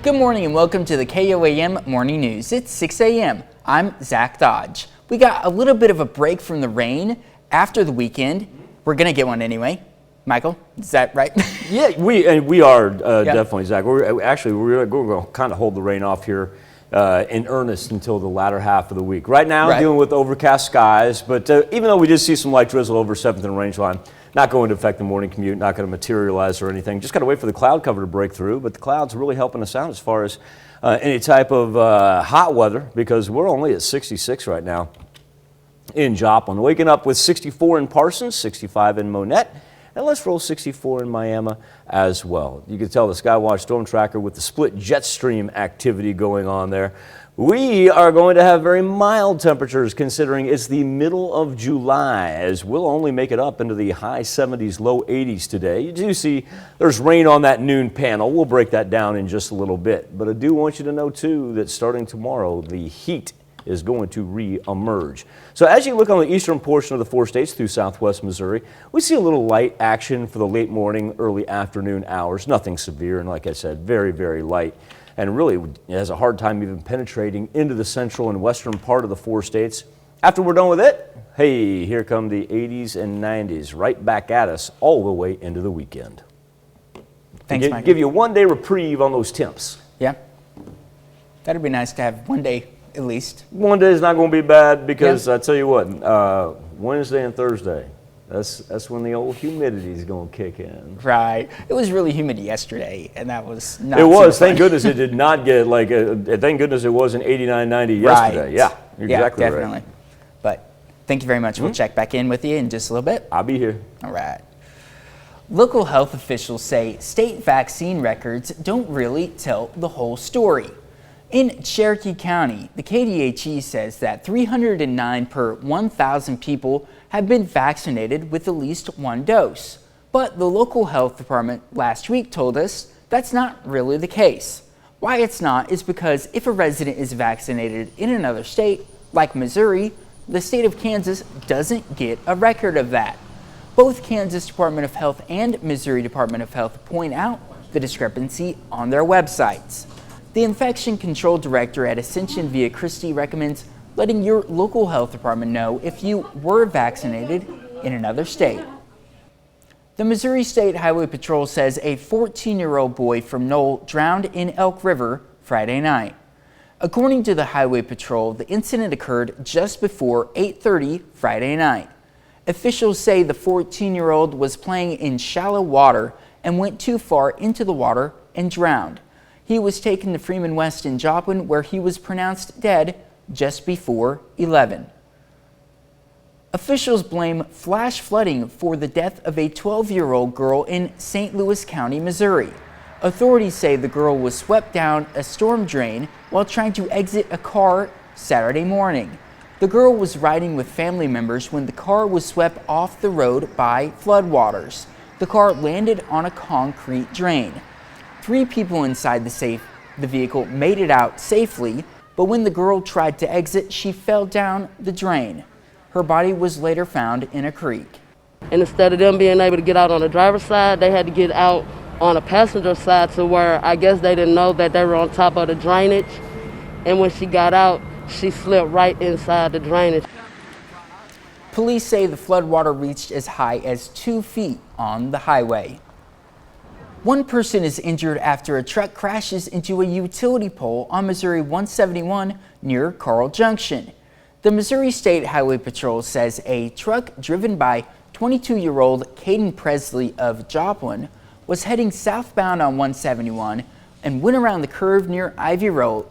Good morning and welcome to the KOAM Morning News. It's 6 a.m. I'm Zach Dodge. We got a little bit of a break from the rain after the weekend. We're going to get one anyway. Michael, is that right? Yeah, we are definitely, Zach. We're going to kind of hold the rain off here in earnest until the latter half of the week. Right now, dealing with overcast skies, but even though we did see some light drizzle over 7th and Rangeline, not going to affect the morning commute, not going to materialize or anything. Just got to wait for the cloud cover to break through, but the clouds are really helping us out as far as any type of hot weather because we're only at 66 right now in Joplin. Waking up with 64 in Parsons, 65 in Monette, and let's roll 64 in Miami as well. You can tell the Skywatch Storm Tracker with the split jet stream activity going on there. We are going to have very mild temperatures considering it's the middle of July, as we'll only make it up into the high 70s, low 80s today. You do see there's rain on that noon panel. We'll break that down in just a little bit. But I do want you to know, too, that starting tomorrow, the heat is going to re-emerge. So as you look on the eastern portion of the 4 states through southwest Missouri, we see a little light action for the late morning, early afternoon hours. Nothing severe, and like I said, very, very light. And really it has a hard time even penetrating into the central and western part of the 4 states. After we're done with it, hey, here come the 80s and 90s right back at us all the way into the weekend. Thanks, Mike. Give you a one-day reprieve on those temps. Yeah. That'd be nice to have one day at least. One day is not going to be bad because I tell you what, Wednesday and Thursday, that's when the old humidity is going to kick in. Right. It was really humid yesterday, and that was not. It was. Thank goodness it did not get like. Thank goodness it wasn't 89, 90 yesterday. Right. Yeah, exactly definitely. right. But thank you very much. We'll check back in with you in just a little bit. I'll be here. All right. Local health officials say state vaccine records don't really tell the whole story. In Cherokee County, the KDHE says that 309 per 1,000 people have been vaccinated with at least one dose. But the local health department last week told us that's not really the case. Why it's not is because if a resident is vaccinated in another state, like Missouri, the state of Kansas doesn't get a record of that. Both Kansas Department of Health and Missouri Department of Health point out the discrepancy on their websites. The Infection Control Director at Ascension Via Christi recommends letting your local health department know if you were vaccinated in another state. The Missouri State Highway Patrol says a 14-year-old boy from Knoll drowned in Elk River Friday night. According to the Highway Patrol, the incident occurred just before 8:30 Friday night. Officials say the 14-year-old was playing in shallow water and went too far into the water and drowned. He was taken to Freeman West in Joplin, where he was pronounced dead just before 11. Officials blame flash flooding for the death of a 12-year-old girl in St. Louis County, Missouri. Authorities say the girl was swept down a storm drain while trying to exit a car Saturday morning. The girl was riding with family members when the car was swept off the road by floodwaters. The car landed on a concrete drain. 3 people inside the vehicle made it out safely, but when the girl tried to exit, she fell down the drain. Her body was later found in a creek. And instead of them being able to get out on the driver's side, they had to get out on a passenger side, to where I guess they didn't know that they were on top of the drainage. And when she got out, she slipped right inside the drainage. Police say the floodwater reached as high as 2 feet on the highway. 1 person is injured after a truck crashes into a utility pole on Missouri 171 near Carl Junction. The Missouri State Highway Patrol says a truck driven by 22-year-old Caden Presley of Joplin was heading southbound on 171 and went around the curve near Ivy Road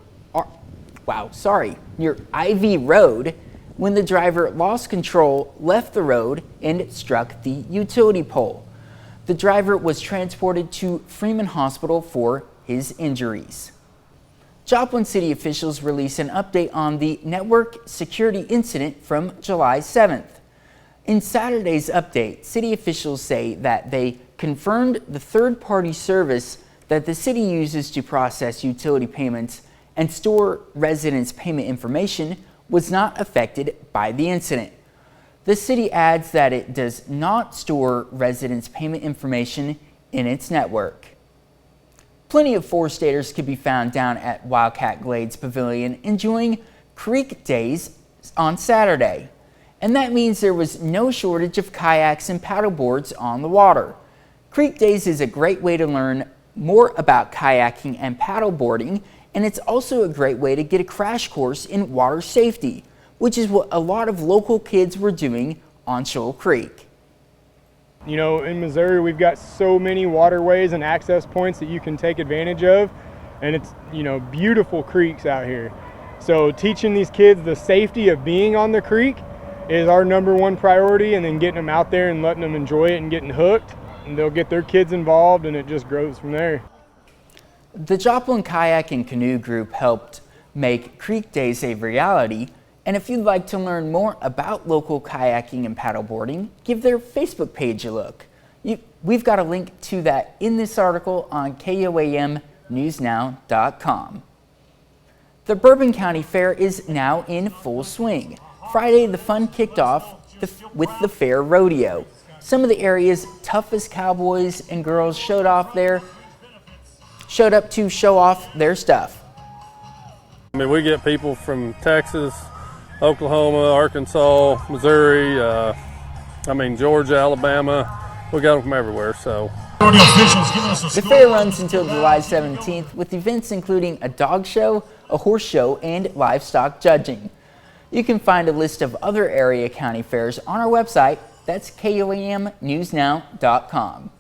when the driver lost control, left the road, and struck the utility pole. The driver was transported to Freeman Hospital for his injuries. Joplin City officials released an update on the network security incident from July 7th. In Saturday's update, city officials say that they confirmed the third-party service that the city uses to process utility payments and store residents' payment information was not affected by the incident. The city adds that it does not store residents' payment information in its network. Plenty of four-staters could be found down at Wildcat Glades Pavilion enjoying Creek Days on Saturday. And that means there was no shortage of kayaks and paddleboards on the water. Creek Days is a great way to learn more about kayaking and paddleboarding, and it's also a great way to get a crash course in water safety, which is what a lot of local kids were doing on Shoal Creek. You know, in Missouri, we've got so many waterways and access points that you can take advantage of, and it's, you know, beautiful creeks out here. So teaching these kids the safety of being on the creek is our #1 priority, and then getting them out there and letting them enjoy it and getting hooked, and they'll get their kids involved, and it just grows from there. The Joplin Kayak and Canoe Group helped make Creek Days a reality, and if you'd like to learn more about local kayaking and paddleboarding, give their Facebook page a look. We've got a link to that in this article on KOAMnewsnow.com. The Bourbon County Fair is now in full swing. Friday, the fun kicked off with the fair rodeo. Some of the area's toughest cowboys and girls showed up to show off their stuff. I mean, we get people from Texas, Oklahoma, Arkansas, Missouri, Georgia, Alabama. We got them from everywhere, so. The fair runs until July 17th with events including a dog show, a horse show, and livestock judging. You can find a list of other area county fairs on our website. That's KOAMnewsnow.com.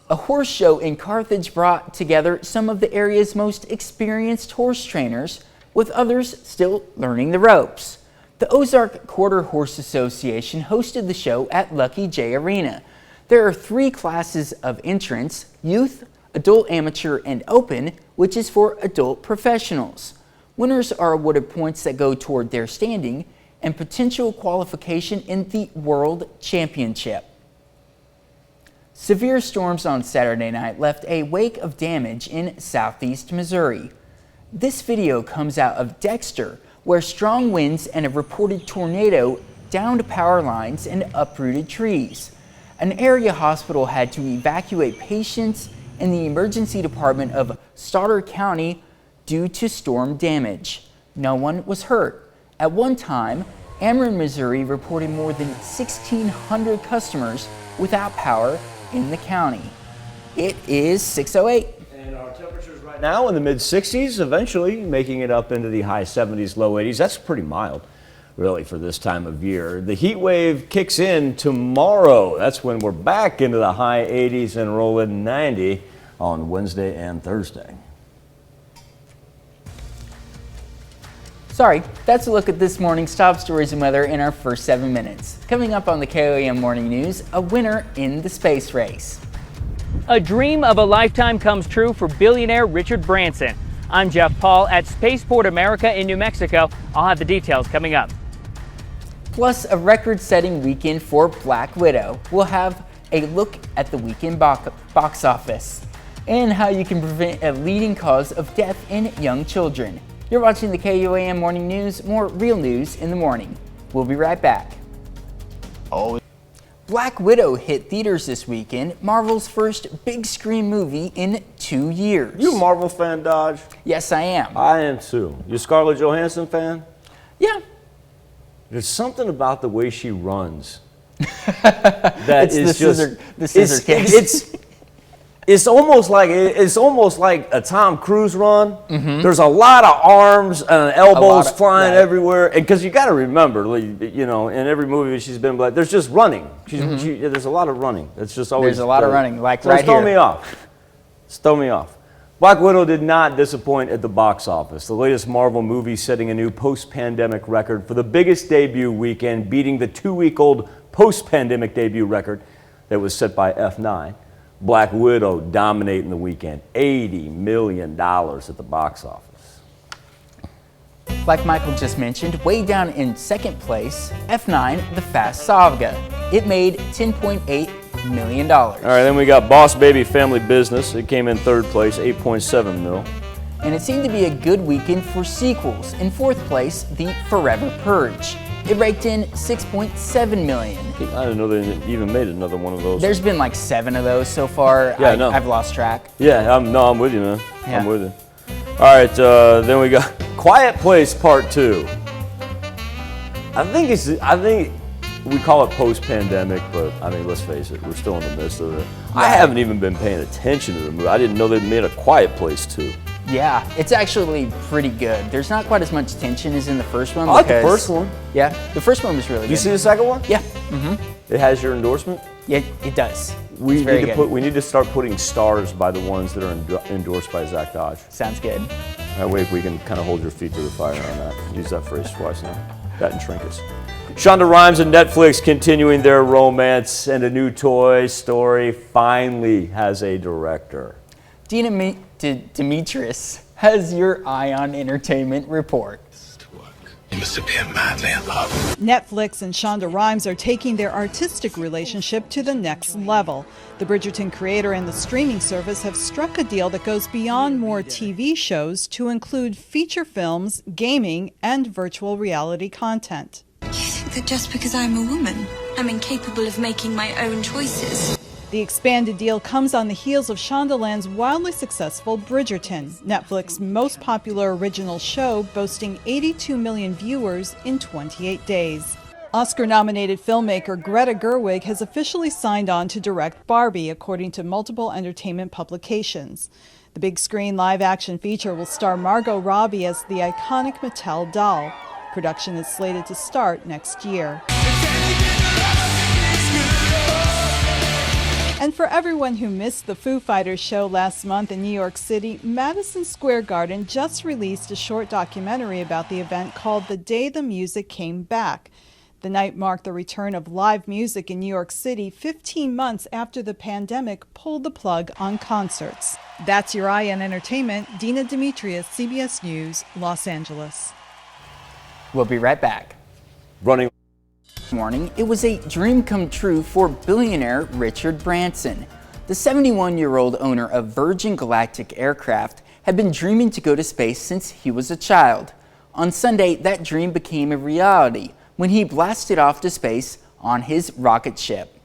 A horse show in Carthage brought together some of the area's most experienced horse trainers, with others still learning the ropes. The Ozark Quarter Horse Association hosted the show at Lucky J Arena. There are 3 classes of entrance: youth, adult amateur, and open, which is for adult professionals. Winners are awarded points that go toward their standing and potential qualification in the World Championship. Severe storms on Saturday night left a wake of damage in southeast Missouri. This video comes out of Dexter, where strong winds and a reported tornado downed power lines and uprooted trees. An area hospital had to evacuate patients in the emergency department of Stoddard County due to storm damage. No one was hurt. At one time, Ameren, Missouri reported more than 1,600 customers without power in the county. It is 6:08. And our temperatures right now in the mid-60s, eventually making it up into the high 70s, low 80s. That's pretty mild, really, for this time of year. The heat wave kicks in tomorrow. That's when we're back into the high 80s and rolling 90 on Wednesday and Thursday. Sorry, that's a look at this morning's top stories and weather in our first 7 minutes. Coming up on the KOAM Morning News, a winner in the space race. A dream of a lifetime comes true for billionaire Richard Branson. I'm Jeff Paul at Spaceport America in New Mexico. I'll have the details coming up. Plus, a record-setting weekend for Black Widow. We'll have a look at the weekend box office and how you can prevent a leading cause of death in young children. You're watching the KOAM Morning News, more real news in the morning. We'll be right back. Black Widow hit theaters this weekend, Marvel's first big screen movie in 2 years. You a Marvel fan, Dodge? Yes, I am. I am too. You a Scarlett Johansson fan? Yeah. There's something about the way she runs that it's is the scissor case. It's almost like a Tom Cruise run. There's a lot of arms and elbows flying everywhere, and because you got to remember, you know, in every movie she's been like, there's just running. There's a lot of running. It's just always there's a lot of running, like so right throw here. me off. Throw me off. Black Widow did not disappoint at the box office. The latest Marvel movie setting a new post-pandemic record for the biggest debut weekend, beating the 2-week-old post-pandemic debut record that was set by F9. Black Widow dominating the weekend, $80 million at the box office. Like Michael just mentioned, way down in second place, F9, The Fast Saga. It made $10.8 million. All right, then we got Boss Baby Family Business. It came in third place, $8.7 million. And it seemed to be a good weekend for sequels. In fourth place, The Forever Purge. It raked in $6.7 million. I didn't know they even made another one of those. There's been like 7 of those so far. Yeah, I know. I've lost track. Yeah, I'm with you, man. Yeah. I'm with you. All right, then we got Quiet Place Part 2. I think we call it post-pandemic, but I mean, let's face it, we're still in the midst of it. I haven't even been paying attention to the movie. I didn't know they made a Quiet Place 2. Yeah, it's actually pretty good. There's not quite as much tension as in the first one. I like the first one. Yeah, the first one was really good. You see the second one? Yeah. It has your endorsement? Yeah, it does. We need to start putting stars by the ones that are endorsed by Zach Dodge. Sounds good. That way we can kind of hold your feet to the fire on that. Use that phrase twice now. That and trinkets. Shonda Rhimes and Netflix continuing their romance, and a new Toy Story finally has a director. Dina Demetrius has your Eye on Entertainment report. You must have been madly in love. Netflix and Shonda Rhimes are taking their artistic relationship to the next level. The Bridgerton creator and the streaming service have struck a deal that goes beyond more TV shows to include feature films, gaming, and virtual reality content. You think that just because I'm a woman, I'm incapable of making my own choices? The expanded deal comes on the heels of Shondaland's wildly successful Bridgerton, Netflix's most popular original show, boasting 82 million viewers in 28 days. Oscar-nominated filmmaker Greta Gerwig has officially signed on to direct Barbie, according to multiple entertainment publications. The big-screen live-action feature will star Margot Robbie as the iconic Mattel doll. Production is slated to start next year. And for everyone who missed the Foo Fighters show last month in New York City, Madison Square Garden just released a short documentary about the event called The Day the Music Came Back. The night marked the return of live music in New York City 15 months after the pandemic pulled the plug on concerts. That's your Eye on Entertainment. Dina Demetrius, CBS News, Los Angeles. We'll be right back. Running. Morning, it was a dream come true for billionaire Richard Branson. The 71-year-old owner of Virgin Galactic Aircraft had been dreaming to go to space since he was a child. On Sunday, that dream became a reality when he blasted off to space on his rocket ship.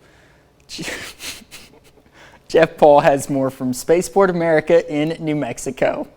Jeff Paul has more from Spaceport America in New Mexico.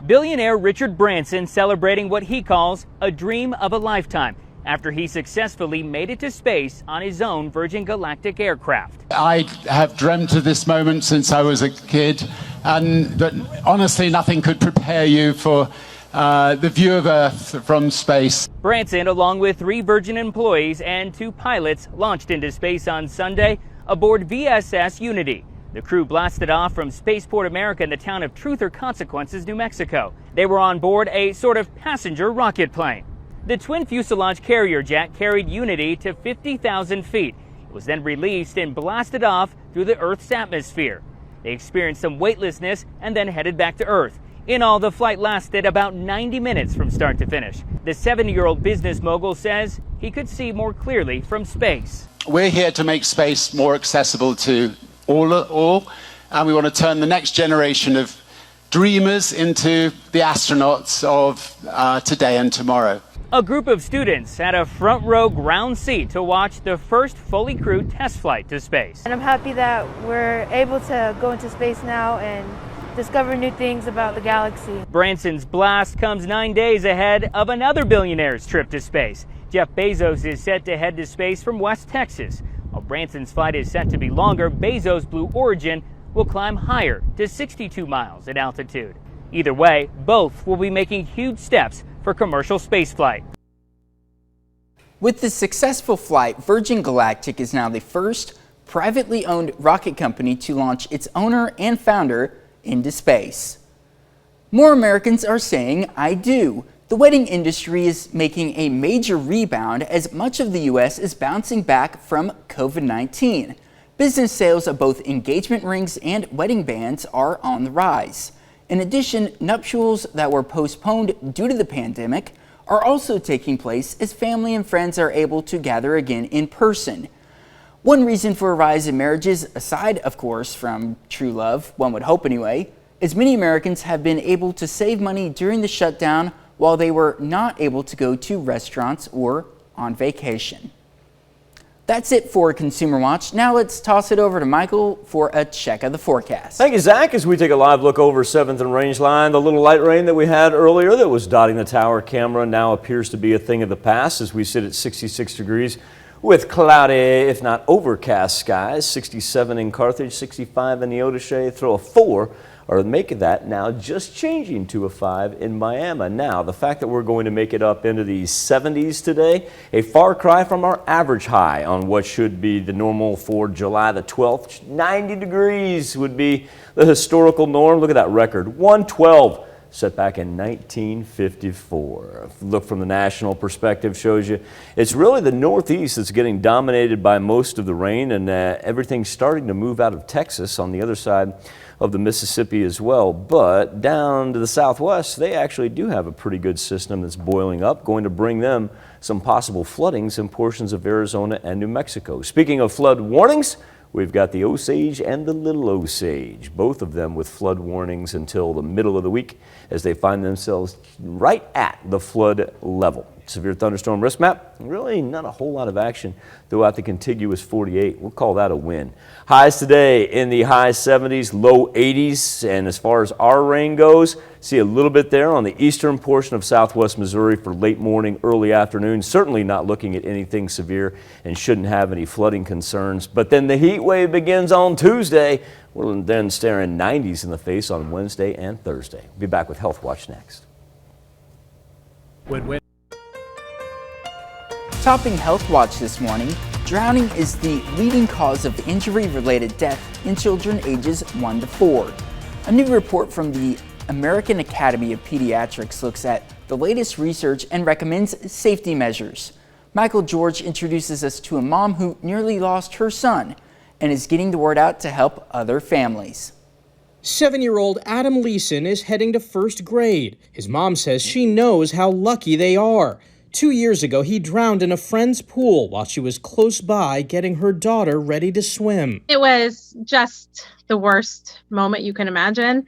Billionaire Richard Branson celebrating what he calls a dream of a lifetime after he successfully made it to space on his own Virgin Galactic aircraft. I have dreamt of this moment since I was a kid, and honestly nothing could prepare you for the view of Earth from space. Branson, along with 3 Virgin employees and 2 pilots, launched into space on Sunday aboard VSS Unity. The crew blasted off from Spaceport America in the town of Truth or Consequences, New Mexico. They were on board a sort of passenger rocket plane. The twin fuselage carrier jet carried Unity to 50,000 feet. It was then released and blasted off through the Earth's atmosphere. They experienced some weightlessness and then headed back to Earth. In all, the flight lasted about 90 minutes from start to finish. The 70-year-old business mogul says he could see more clearly from space. We're here to make space more accessible to all, and we want to turn the next generation of dreamers into the astronauts of today and tomorrow. A group of students had a front row ground seat to watch the first fully crewed test flight to space. And I'm happy that we're able to go into space now and discover new things about the galaxy. Branson's blast comes 9 days ahead of another billionaire's trip to space. Jeff Bezos is set to head to space from West Texas. While Branson's flight is set to be longer, Bezos' Blue Origin will climb higher to 62 miles at altitude. Either way, both will be making huge steps for commercial spaceflight. With the successful flight, Virgin Galactic is now the first privately owned rocket company to launch its owner and founder into space. More Americans are saying I do. The wedding industry is making a major rebound as much of the U.S. is bouncing back from COVID-19. Business sales of both engagement rings and wedding bands are on the rise. In addition, nuptials that were postponed due to the pandemic are also taking place as family and friends are able to gather again in person. One reason for a rise in marriages, aside of course from true love, one would hope anyway, is many Americans have been able to save money during the shutdown while they were not able to go to restaurants or on vacation. That's it for Consumer Watch. Now let's toss it over to Michael for a check of the forecast. Thank you, Zach. As we take a live look over 7th and Rangeline, the little light rain that we had earlier that was dotting the tower camera now appears to be a thing of the past as we sit at 66 degrees with cloudy, if not overcast skies. 67 in Carthage, 65 in Neodesha. Throw a 4 or make that now just changing to a 5 in Miami. Now, the fact that we're going to make it up into the 70s today, a far cry from our average high on what should be the normal for July the 12th. 90 degrees would be the historical norm. Look at that record, 112. Set back in 1954. Look from the national perspective shows you it's really the Northeast that's getting dominated by most of the rain, and everything's starting to move out of Texas on the other side of the Mississippi as well. But down to the Southwest, they actually do have a pretty good system that's boiling up, going to bring them some possible floodings in portions of Arizona and New Mexico. Speaking of flood warnings, we've got the Osage and the Little Osage, both of them with flood warnings until the middle of the week as they find themselves right at the flood level. Severe thunderstorm risk map, really not a whole lot of action throughout the contiguous 48. We'll call that a win. Highs today in the high 70s, low 80s, and as far as our rain goes, see a little bit there on the eastern portion of southwest Missouri for late morning, early afternoon. Certainly not looking at anything severe and shouldn't have any flooding concerns. But then the heat wave begins on Tuesday. We'll then staring 90s in the face on Wednesday and Thursday. Be back with Health Watch next. Topping Health Watch this morning, drowning is the leading cause of injury-related death in children ages 1 to 4. A new report from the American Academy of Pediatrics looks at the latest research and recommends safety measures. Michael George introduces us to a mom who nearly lost her son and is getting the word out to help other families. 7-year-old Adam Leeson is heading to first grade. His mom says she knows how lucky they are. 2 years ago, he drowned in a friend's pool while she was close by getting her daughter ready to swim. It was just the worst moment you can imagine.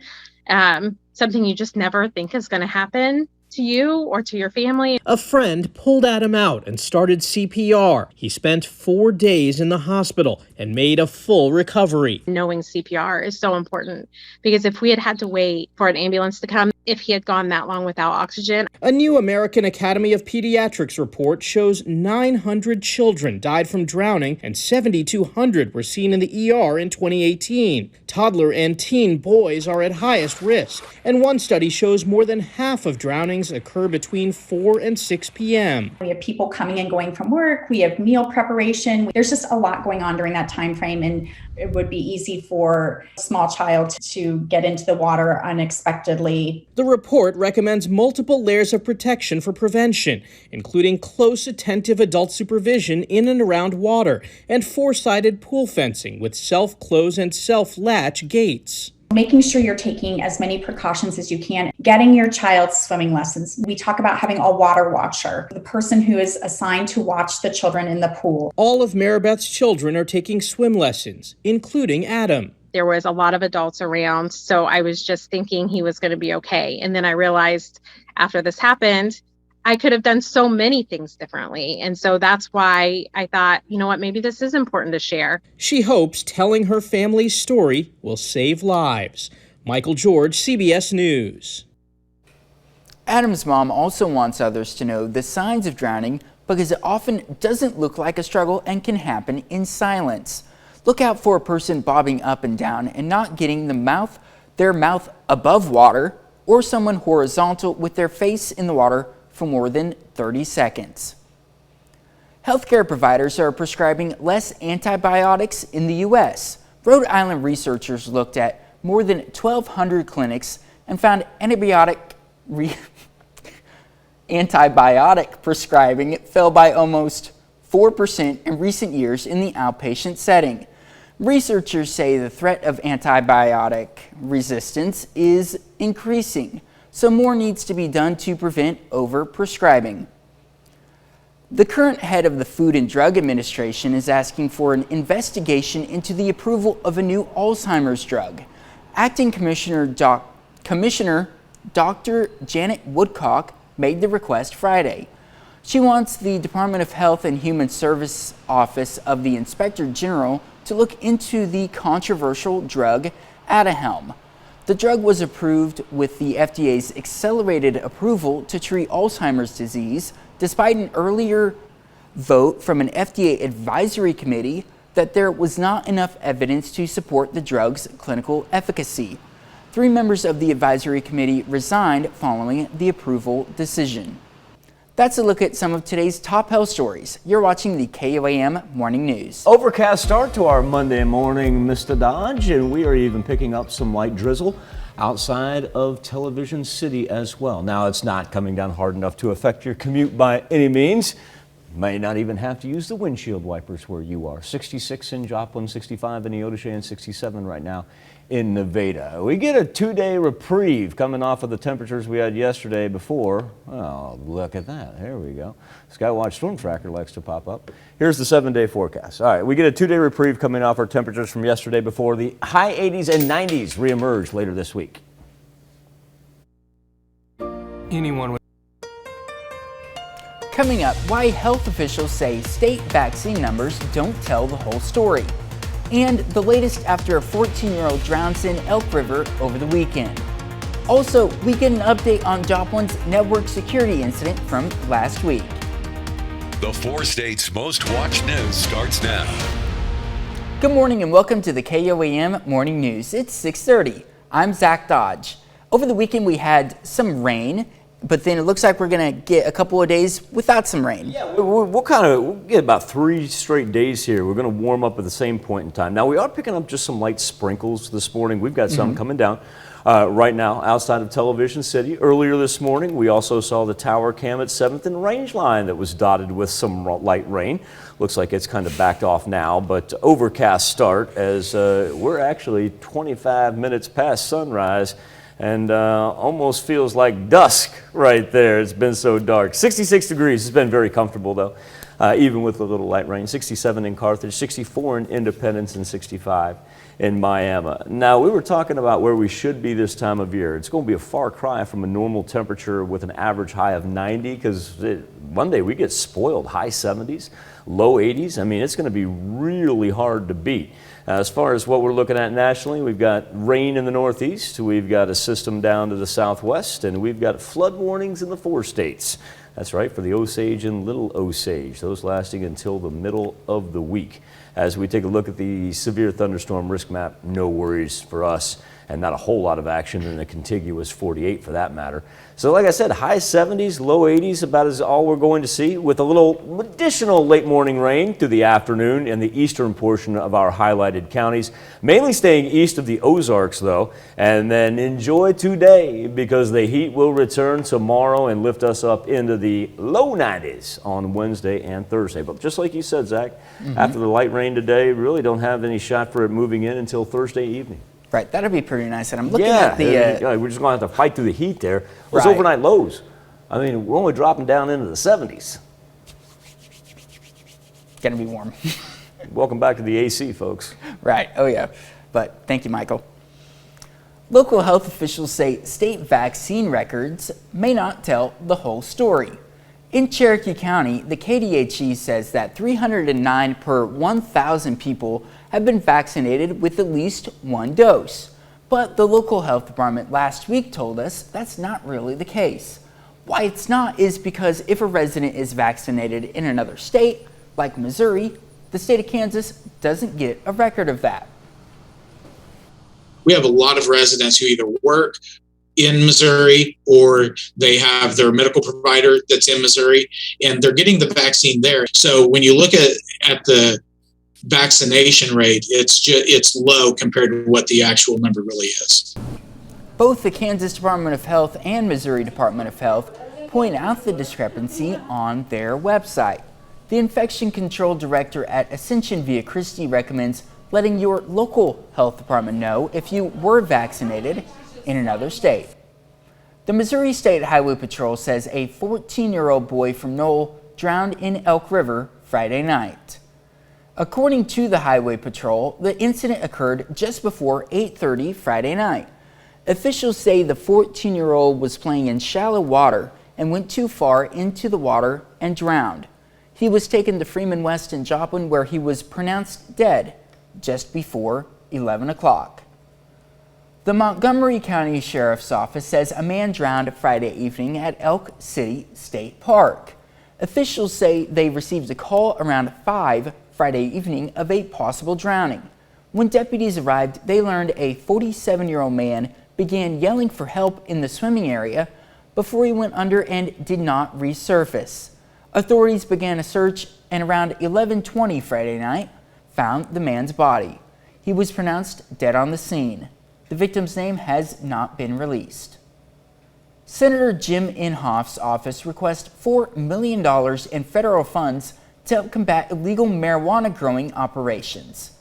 Something you just never think is going to happen to you or to your family. A friend pulled Adam out and started CPR. He spent 4 days in the hospital and made a full recovery. Knowing CPR is so important because if we had to wait for an ambulance to come, if he had gone that long without oxygen. A new American Academy of Pediatrics report shows 900 children died from drowning and 7,200 were seen in the ER in 2018. Toddler and teen boys are at highest risk, and one study shows more than half of drownings occur between 4 and 6 p.m. We have people coming and going from work. We have meal preparation. There's just a lot going on during that time frame, and it would be easy for a small child to get into the water unexpectedly. The report recommends multiple layers of protection for prevention, including close, attentive adult supervision in and around water and four-sided pool fencing with self-close and self-latch gates. Making sure you're taking as many precautions as you can, getting your child swimming lessons. We talk about having a water watcher, the person who is assigned to watch the children in the pool. All of Maribeth's children are taking swim lessons, including Adam. There was a lot of adults around, so I was just thinking he was going to be okay. And then I realized after this happened, I could have done so many things differently. And so that's why I thought, you know what, maybe this is important to share. She hopes telling her family's story will save lives. Michael George, CBS News. Adam's mom also wants others to know the signs of drowning because it often doesn't look like a struggle and can happen in silence. Look out for a person bobbing up and down and not getting their mouth above water, or someone horizontal with their face in the water for more than 30 seconds. Healthcare providers are prescribing less antibiotics in the U.S. Rhode Island researchers looked at more than 1,200 clinics and found antibiotic prescribing fell by almost 4% in recent years in the outpatient setting. Researchers say the threat of antibiotic resistance is increasing, so more needs to be done to prevent overprescribing. The current head of the Food and Drug Administration is asking for an investigation into the approval of a new Alzheimer's drug. Acting Commissioner Dr. Janet Woodcock made the request Friday. She wants the Department of Health and Human Services Office of the Inspector General to look into the controversial drug Aduhelm. The drug was approved with the FDA's accelerated approval to treat Alzheimer's disease, despite an earlier vote from an FDA advisory committee that there was not enough evidence to support the drug's clinical efficacy. 3 members of the advisory committee resigned following the approval decision. That's a look at some of today's top health stories. You're watching the KOAM Morning News. Overcast start to our Monday morning, Mr. Dodge, and we are even picking up some light drizzle outside of Television City as well. Now, it's not coming down hard enough to affect your commute by any means. May not even have to use the windshield wipers where you are. 66 in Joplin, 65 in Neodesha, and 67 right now in Nevada. We get a 2-day reprieve coming off of the temperatures we had yesterday before. Oh, look at that. There we go. Skywatch Storm Tracker likes to pop up. Here's the 7-day forecast. All right, we get a 2-day reprieve coming off our temperatures from yesterday before. The high 80s and 90s reemerge later this week. Coming up, why health officials say state vaccine numbers don't tell the whole story. And the latest after a 14-year-old drowns in Elk River over the weekend. Also, we get an update on Joplin's network security incident from last week. The 4 states' most watched news starts now. Good morning and welcome to the KOAM Morning News. It's 6:30. I'm Zach Dodge. Over the weekend we had some rain, but then it looks like we're going to get a couple of days without some rain. Yeah, we'll get about 3 straight days here. We're going to warm up at the same point in time. Now, we are picking up just some light sprinkles this morning. We've got some coming down right now outside of Television City. Earlier this morning, we also saw the tower cam at 7th and Range Line that was dotted with some light rain. Looks like it's kind of backed off now, but overcast start as we're actually 25 minutes past sunrise. And almost feels like dusk right there. It's been so dark. 66 degrees. It's been very comfortable, though, even with a little light rain. 67 in Carthage, 64 in Independence, and 65 in Miami. Now, we were talking about where we should be this time of year. It's going to be a far cry from a normal temperature with an average high of 90, because Monday we get spoiled. High 70s, low 80s. I mean, it's going to be really hard to beat. As far as what we're looking at nationally, we've got rain in the northeast, we've got a system down to the southwest, and we've got flood warnings in the 4 states. That's right, for the Osage and Little Osage, those lasting until the middle of the week. As we take a look at the severe thunderstorm risk map, no worries for us and not a whole lot of action in the contiguous 48 for that matter. So like I said, high 70s, low 80s, about as all we're going to see, with a little additional late morning rain through the afternoon in the eastern portion of our highlighted counties, mainly staying east of the Ozarks though. And then enjoy today, because the heat will return tomorrow and lift us up into the low 90s on Wednesday and Thursday. But just like you said, Zach, after the light rain today, really don't have any shot for it moving in until Thursday evening. Right, that'd be pretty nice. And I'm looking at the... we're just going to have to fight through the heat there. Those overnight lows, I mean, we're only dropping down into the 70s. Gonna be warm. Welcome back to the AC, folks. Right, oh yeah. But thank you, Michael. Local health officials say state vaccine records may not tell the whole story. In Cherokee County, the KDHE says that 309 per 1,000 people have been vaccinated with at least one dose. But the local health department last week told us that's not really the case. Why it's not is because if a resident is vaccinated in another state, like Missouri, the state of Kansas doesn't get a record of that. We have a lot of residents who either work in Missouri or they have their medical provider that's in Missouri, and they're getting the vaccine there. So when you look at the vaccination rate, it's low compared to what the actual number really is. Both the Kansas Department of Health and Missouri Department of Health point out the discrepancy on their website. The infection control director at Ascension Via Christi recommends letting your local health department know if you were vaccinated in another state. The Missouri State Highway Patrol says a 14-year-old boy from Knoll drowned in Elk River Friday night. According to the Highway Patrol, the incident occurred just before 8:30 Friday night. Officials say the 14-year-old was playing in shallow water and went too far into the water and drowned. He was taken to Freeman West in Joplin, where he was pronounced dead just before 11 o'clock. The Montgomery County Sheriff's Office says a man drowned Friday evening at Elk City State Park. Officials say they received a call around 5 Friday evening of a possible drowning. When deputies arrived, they learned a 47-year-old man began yelling for help in the swimming area before he went under and did not resurface. Authorities began a search and around 11:20 Friday night found the man's body. He was pronounced dead on the scene. The victim's name has not been released. Senator Jim Inhofe's office requests $4 million in federal funds to help combat illegal marijuana growing operations.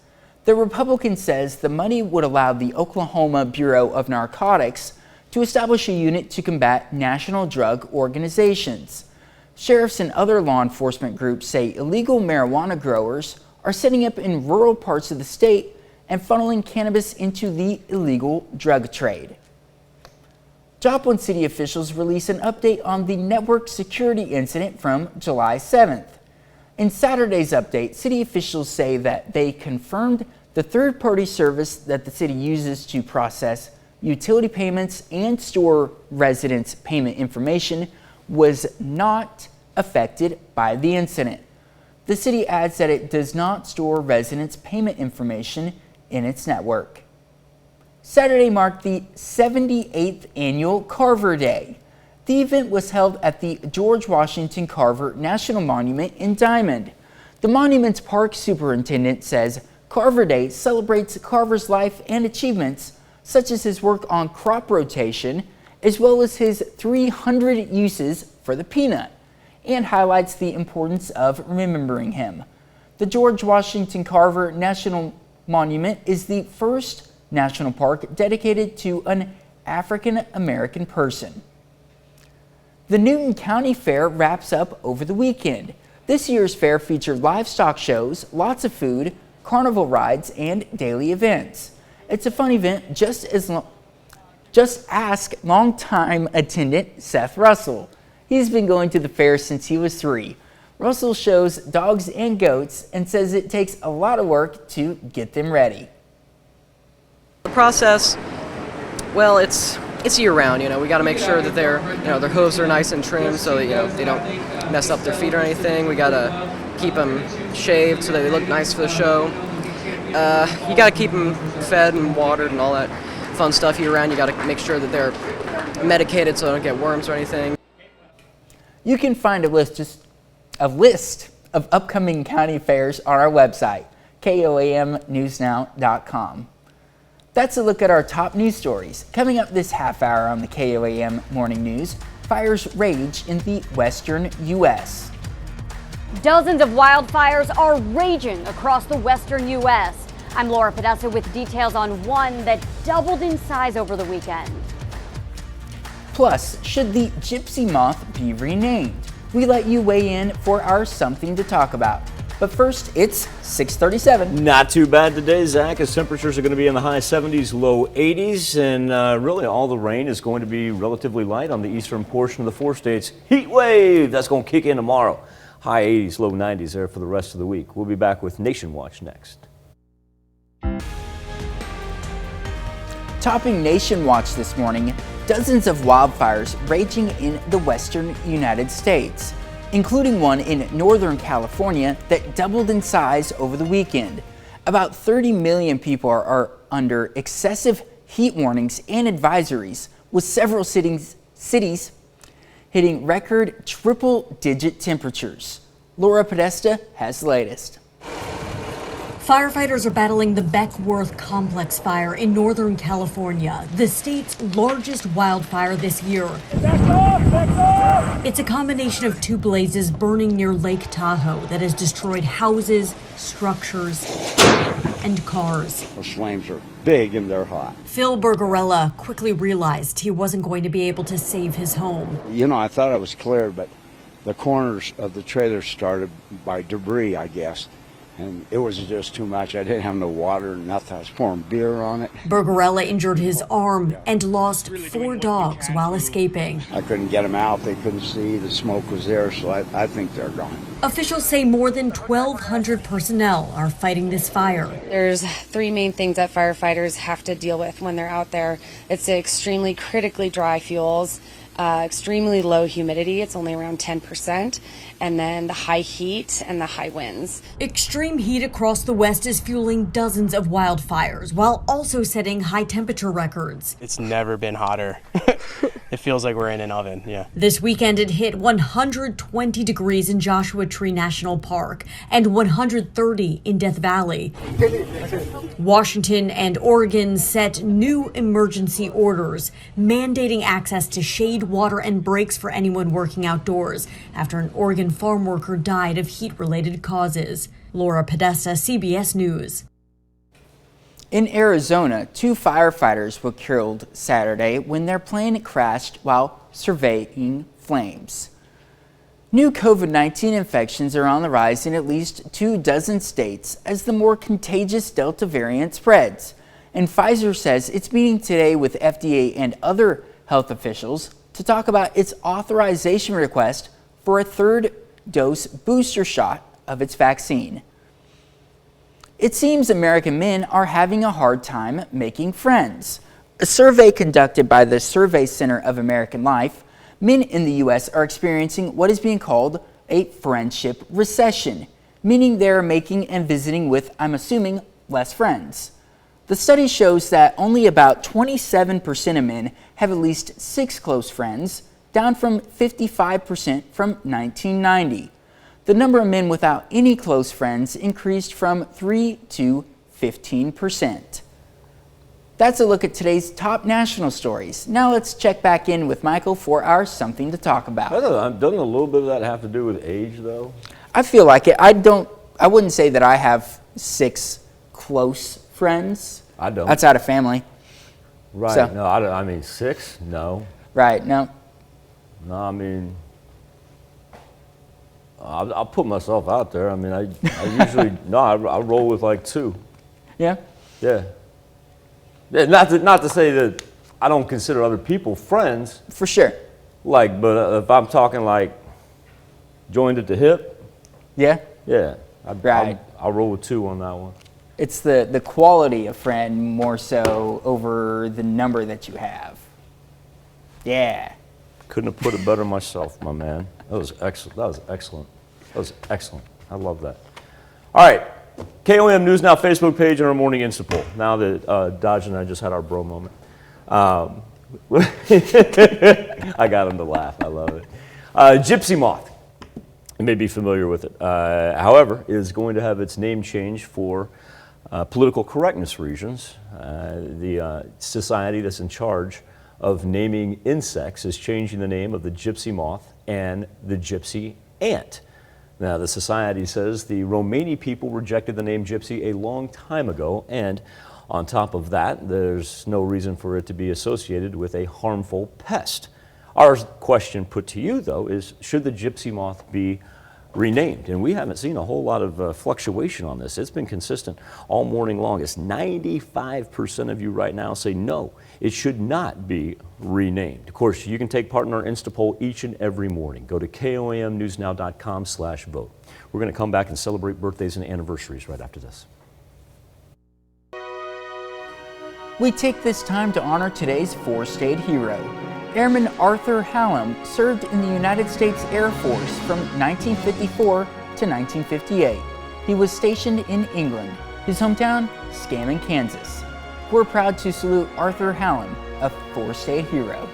The Republican says the money would allow the Oklahoma Bureau of Narcotics to establish a unit to combat national drug organizations. Sheriffs and other law enforcement groups say illegal marijuana growers are setting up in rural parts of the state and funneling cannabis into the illegal drug trade. Joplin City officials released an update on the network security incident from July 7th. In Saturday's update, city officials say that they confirmed the third-party service that the city uses to process utility payments and store residents' payment information was not affected by the incident. The city adds that it does not store residents' payment information in its network. Saturday marked the 78th annual Carver Day. The event was held at the George Washington Carver National Monument in Diamond. The monument's park superintendent says Carver Day celebrates Carver's life and achievements, such as his work on crop rotation, as well as his 300 uses for the peanut, and highlights the importance of remembering him. The George Washington Carver National Monument is the first national park dedicated to an African American person. The Newton County Fair wraps up over the weekend. This year's fair featured livestock shows, lots of food, carnival rides, and daily events. It's a fun event, just ask longtime attendant Seth Russell. He's been going to the fair since he was 3. Russell shows dogs and goats and says it takes a lot of work to get them ready. The process, well, it's year-round. We got to make sure that their hooves are nice and trimmed so that they don't mess up their feet or anything. We got to keep them shaved so that they look nice for the show. You got to keep them fed and watered and all that. fun stuff year-round. You got to make sure that they're medicated so they don't get worms or anything. You can find a list of upcoming county fairs on our website, KOAMnewsnow.com. That's a look at our top news stories. Coming up this half hour on the KOAM Morning News, fires rage in the western U.S. Dozens of wildfires are raging across the western U.S. I'm Laura Podesta with details on one that doubled in size over the weekend. Plus, should the gypsy moth be renamed? We let you weigh in for our Something to Talk About. But first, it's 6:37. Not too bad today, Zach, as temperatures are going to be in the high 70s, low 80s, and really all the rain is going to be relatively light on the eastern portion of the 4 states. Heat wave, that's going to kick in tomorrow. High 80s, low 90s there for the rest of the week. We'll be back with Nation Watch next. Topping Nation Watch this morning, dozens of wildfires raging in the western United States, including one in Northern California that doubled in size over the weekend. About 30 million people are under excessive heat warnings and advisories, with several cities hitting record triple-digit temperatures. Laura Podesta has the latest. Firefighters are battling the Beckworth Complex fire in Northern California, the state's largest wildfire this year. It's a combination of two blazes burning near Lake Tahoe that has destroyed houses, structures, and cars. Those flames are big and they're hot. Phil Bergarella quickly realized he wasn't going to be able to save his home. You know, I thought it was clear, but the corners of the trailer started by debris, I guess. And it was just too much. I didn't have no water, nothing. I was pouring beer on it. Bergarella injured his arm and lost 4 dogs while escaping. I couldn't get them out. They couldn't see. The smoke was there, so I think they're gone. Officials say more than 1,200 personnel are fighting this fire. There's 3 main things that firefighters have to deal with when they're out there. It's the extremely critically dry fuels, extremely low humidity, it's only around 10%, and then the high heat and the high winds. Extreme heat across the West is fueling dozens of wildfires while also setting high temperature records. It's never been hotter. It feels like we're in an oven, yeah. This weekend it hit 120 degrees in Joshua Tree National Park and 130 in Death Valley. Washington and Oregon set new emergency orders mandating access to shade, water, and breaks for anyone working outdoors after an Oregon farm worker died of heat-related causes. Laura Podesta, CBS News. In Arizona, 2 firefighters were killed Saturday when their plane crashed while surveying flames. New COVID-19 infections are on the rise in at least 24 states as the more contagious Delta variant spreads. And Pfizer says it's meeting today with FDA and other health officials to talk about its authorization request for a 3rd dose booster shot of its vaccine. It seems American men are having a hard time making friends. A survey conducted by the Survey Center of American Life, men in the U.S. are experiencing what is being called a friendship recession, meaning they are making and visiting with, I'm assuming, less friends. The study shows that only about 27% of men have at least 6 close friends, down from 55% from 1990. The number of men without any close friends increased from 3 to 15%. That's a look at today's top national stories. Now let's check back in with Michael for our Something to Talk About. Doesn't a little bit of that have to do with age, though? I feel like it. I wouldn't say that I have 6 close friends. I don't. Outside of family. Right. So. No, I mean 6? No. Right. No. No, I mean, I'll put myself out there. I mean, I usually, I roll with like 2. Yeah? Yeah. Not to say that I don't consider other people friends. For sure. Like, but if I'm talking like joined at the hip. Yeah? Yeah. Right. I'll roll with 2 on that one. It's the quality of friend more so over the number that you have. Yeah. Couldn't have put it better myself, my man. That was excellent. That was excellent. That was excellent. I love that. All right. KOAM News Now Facebook page and our morning Insta poll. Now that Dodge and I just had our bro moment. I got him to laugh. I love it. Gypsy moth. You may be familiar with it. However, it is going to have its name changed for political correctness reasons. The society that's in charge of naming insects is changing the name of the gypsy moth and the gypsy ant. Now, the society says the Romani people rejected the name gypsy a long time ago, and on top of that, there's no reason for it to be associated with a harmful pest. Our question put to you, though, is should the gypsy moth be renamed? And we haven't seen a whole lot of fluctuation on this. It's been consistent all morning long. It's 95% of you right now say no, it should not be renamed. Of course, you can take part in our Insta poll each and every morning. Go to KOAMnewsnow.com/vote. We're going to come back and celebrate birthdays and anniversaries right after this. We take this time to honor today's four-state hero. Airman Arthur Hallam served in the United States Air Force from 1954 to 1958. He was stationed in England. His hometown, Scammon, Kansas. We're proud to salute Arthur Hallam, a four-state hero.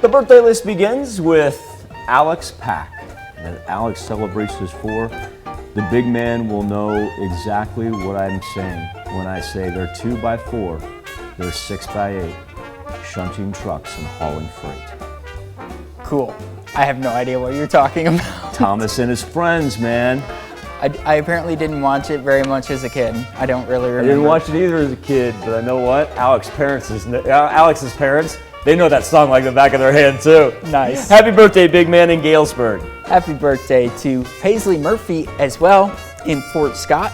The birthday list begins with Alex Pack. As Alex celebrates his four, the big man will know exactly what I'm saying when I say they're 2x4, they're 6x8. Shunting trucks and hauling freight. Cool. I have no idea what you're talking about. Thomas and his friends, man. I apparently didn't watch it very much as a kid. I don't really remember. I didn't watch it either as a kid, but I know what? Alex's parents, they know that song like the back of their hand too. Nice. Happy birthday, big man in Galesburg. Happy birthday to Paisley Murphy as well in Fort Scott,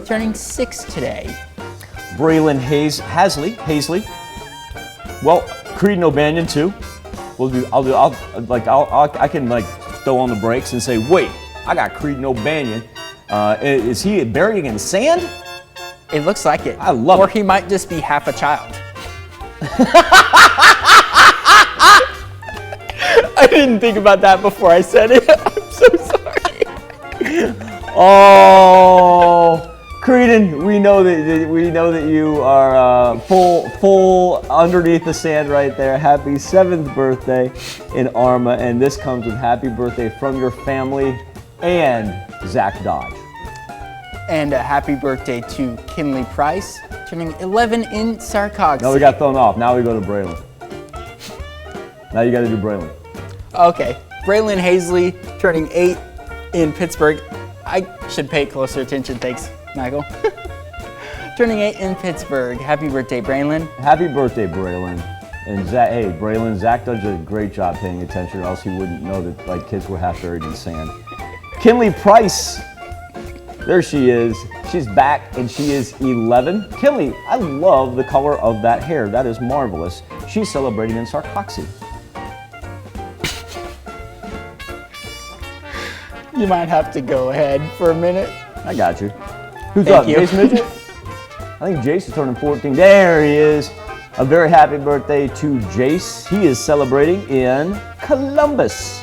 turning 6 today. Braylon Hazley. Well, Creed and O'Banion too. I can throw on the brakes and say, wait, I got Creed and O'Banion. Is he buried in sand? It looks like it. I love it. Or he might just be half a child. I didn't think about that before I said it. I'm so sorry. Oh. Creedon, we know that you are full underneath the sand right there. Happy 7th birthday in Arma, and this comes with happy birthday from your family and Zach Dodge. And a happy birthday to Kinley Price, turning 11 in Sarcogsy. No, we got thrown off. Now we go to Braylon. Now you got to do Braylon. Okay, Braylon Hazley, turning 8 in Pittsburgh. I should pay closer attention. Thanks, Michael. Turning 8 in Pittsburgh. Happy birthday, Braylon. Happy birthday, Braylon. And Zach, hey, Braylon, Zach does a great job paying attention, or else he wouldn't know that kids were half buried in sand. Kinley Price, there she is. She's back, and she is 11. Kinley, I love the color of that hair. That is marvelous. She's celebrating in Sarcogsy. You might have to go ahead for a minute. I got you. Who's up? Jace Midget? I think Jace is turning 14. There he is. A very happy birthday to Jace. He is celebrating in Columbus.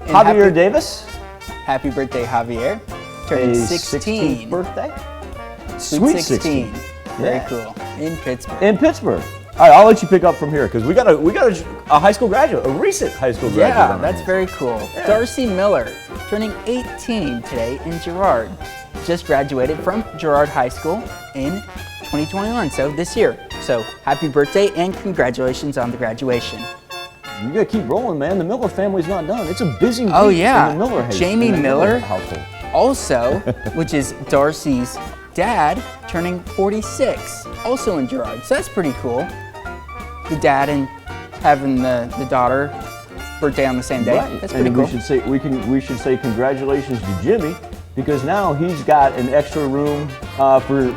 And Javier Davis. Happy birthday, Javier. Turning 16. 16th birthday. Sweet 16. Very Yeah. cool. In Pittsburgh. In Pittsburgh. All right, I'll let you pick up from here because we got a high school graduate, a recent high school graduate. Yeah, that's very cool. Yeah. Darcy Miller, turning 18 today in Girard. Just graduated from Girard High School in 2021, so this year. So happy birthday and congratulations on the graduation. You gotta keep rolling, man. The Miller family's not done. It's a busy week in the Miller house. Jamie Miller household. Also, which is Darcy's dad, turning 46, also in Girard. So that's pretty cool. The dad and having the daughter birthday on the same day. Right. That's pretty and cool. We should say congratulations to Jimmy because now he's got an extra room for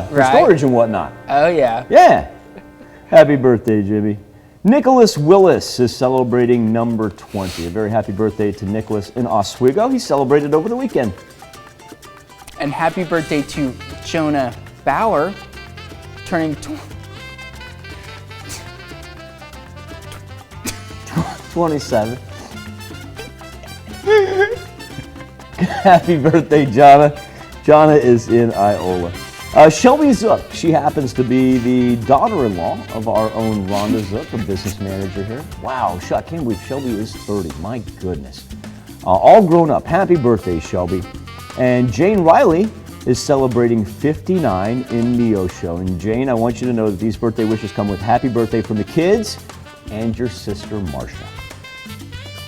storage and whatnot. Oh yeah. Yeah. Happy birthday, Jimmy. Nicholas Willis is celebrating number 20. A very happy birthday to Nicholas in Oswego. He celebrated over the weekend. And happy birthday to Jonah Bauer, turning 27. Happy birthday, Jonna. Jonna is in Iola. Shelby Zook, she happens to be the daughter-in-law of our own Rhonda Zook, a business manager here. Wow, I can't believe Shelby is 30, my goodness. All grown up, happy birthday, Shelby. And Jane Riley is celebrating 59 in Neosho. And Jane, I want you to know that these birthday wishes come with happy birthday from the kids and your sister, Marcia.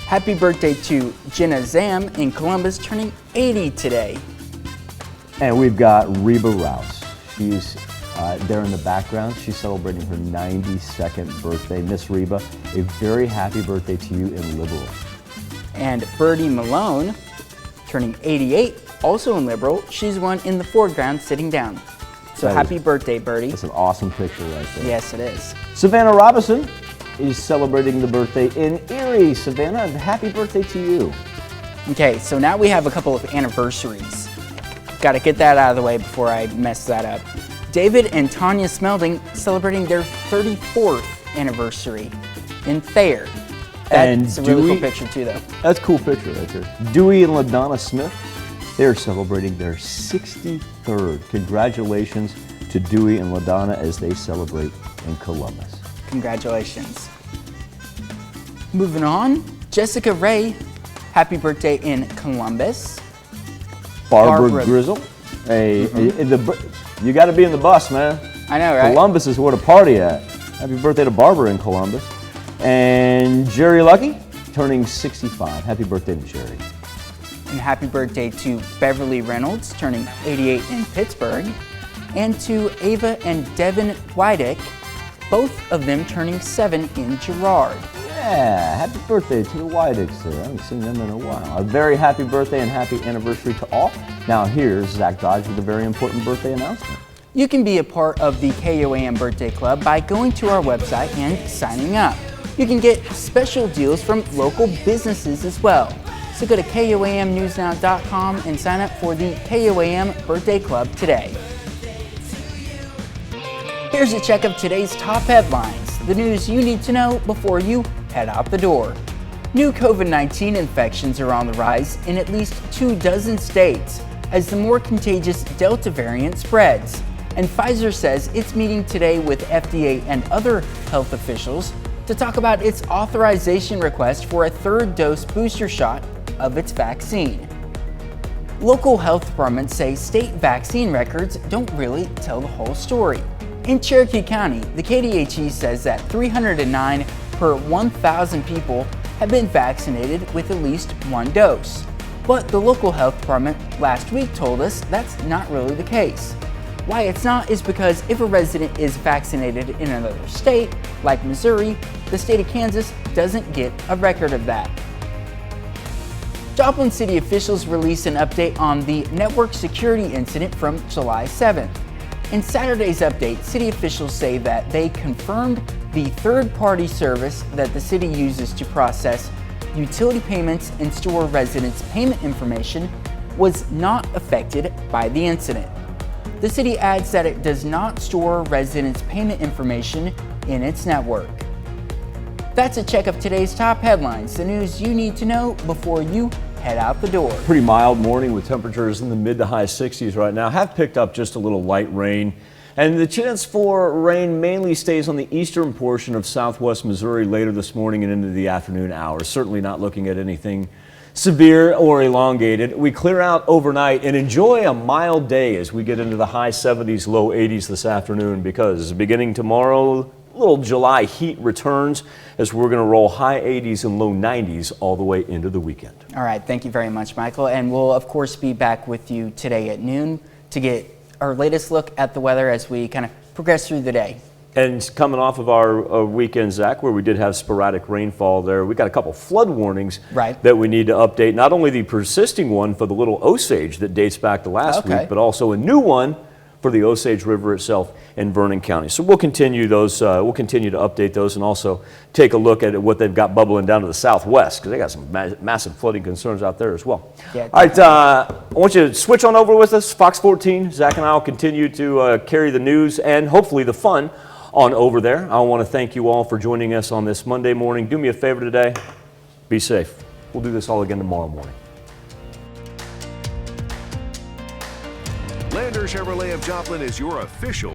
Happy birthday to Jenna Zam in Columbus, turning 80 today. And we've got Reba Rouse. She's there in the background. She's celebrating her 92nd birthday. Miss Reba, a very happy birthday to you in Liberal. And Birdie Malone, turning 88, also in Liberal. She's one in the foreground sitting down. So happy birthday, Birdie. That's an awesome picture right there. Yes, it is. Savannah Robinson is celebrating the birthday in Erie. Savannah, happy birthday to you. Okay, so now we have a couple of anniversaries. Got to get that out of the way before I mess that up. David and Tanya Smelding celebrating their 34th anniversary in Thayer. That's a really cool picture too, though. That's a cool picture right there. Dewey and LaDonna Smith, they're celebrating their 63rd. Congratulations to Dewey and LaDonna as they celebrate in Columbus. Congratulations. Moving on, Jessica Ray, happy birthday in Columbus. Barbara Grizzle, you got to be in the bus, man. I know, right? Columbus is where to party at. Happy birthday to Barbara in Columbus. And Jerry Lucky, turning 65. Happy birthday to Jerry. And happy birthday to Beverly Reynolds, turning 88 in Pittsburgh. And to Ava and Devin Wydick, both of them turning 7 in Girard. Yeah, happy birthday to the Wydicks there. I haven't seen them in a while. A very happy birthday and happy anniversary to all. Now here's Zach Dodge with a very important birthday announcement. You can be a part of the KOAM Birthday Club by going to our website and signing up. You can get special deals from local businesses as well. So go to KOAMnewsnow.com and sign up for the KOAM Birthday Club today. Here's a check of today's top headlines, the news you need to know before you head out the door. New COVID-19 infections are on the rise in at least 24 states as the more contagious Delta variant spreads. And Pfizer says it's meeting today with FDA and other health officials to talk about its authorization request for a third dose booster shot of its vaccine. Local health departments say state vaccine records don't really tell the whole story. In Cherokee County, the KDHE says that 309 per 1,000 people have been vaccinated with at least one dose. But the local health department last week told us that's not really the case. Why it's not is because if a resident is vaccinated in another state, like Missouri, the state of Kansas doesn't get a record of that. Joplin City officials released an update on the network security incident from July 7th. In Saturday's update, city officials say that they confirmed the third-party service that the city uses to process utility payments and store residents' payment information was not affected by the incident. The city adds that it does not store residents' payment information in its network. That's a check of today's top headlines, the news you need to know before you head out the door. Pretty mild morning with temperatures in the mid to high 60s right now. Have picked up just a little light rain. And the chance for rain mainly stays on the eastern portion of southwest Missouri later this morning and into the afternoon hours. Certainly not looking at anything severe or elongated. We clear out overnight and enjoy a mild day as we get into the high 70s, low 80s this afternoon, because beginning tomorrow, a little July heat returns as we're going to roll high 80s and low 90s all the way into the weekend. All right, thank you very much, Michael. And we'll, of course, be back with you today at noon to get our latest look at the weather as we kind of progress through the day. And coming off of our weekend, Zach, where we did have sporadic rainfall there, we got a couple flood warnings that we need to update. Not only the persisting one for the Little Osage that dates back to last week, but also a new one for the Osage River itself in Vernon County. So we'll continue those. We'll continue to update those and also take a look at what they've got bubbling down to the southwest, because they got some massive flooding concerns out there as well. Yeah, all right, I want you to switch on over with us. Fox 14. Zach and I will continue to carry the news and hopefully the fun on over there. I want to thank you all for joining us on this Monday morning. Do me a favor today. Be safe. We'll do this all again tomorrow morning. Lander Chevrolet of Joplin is your official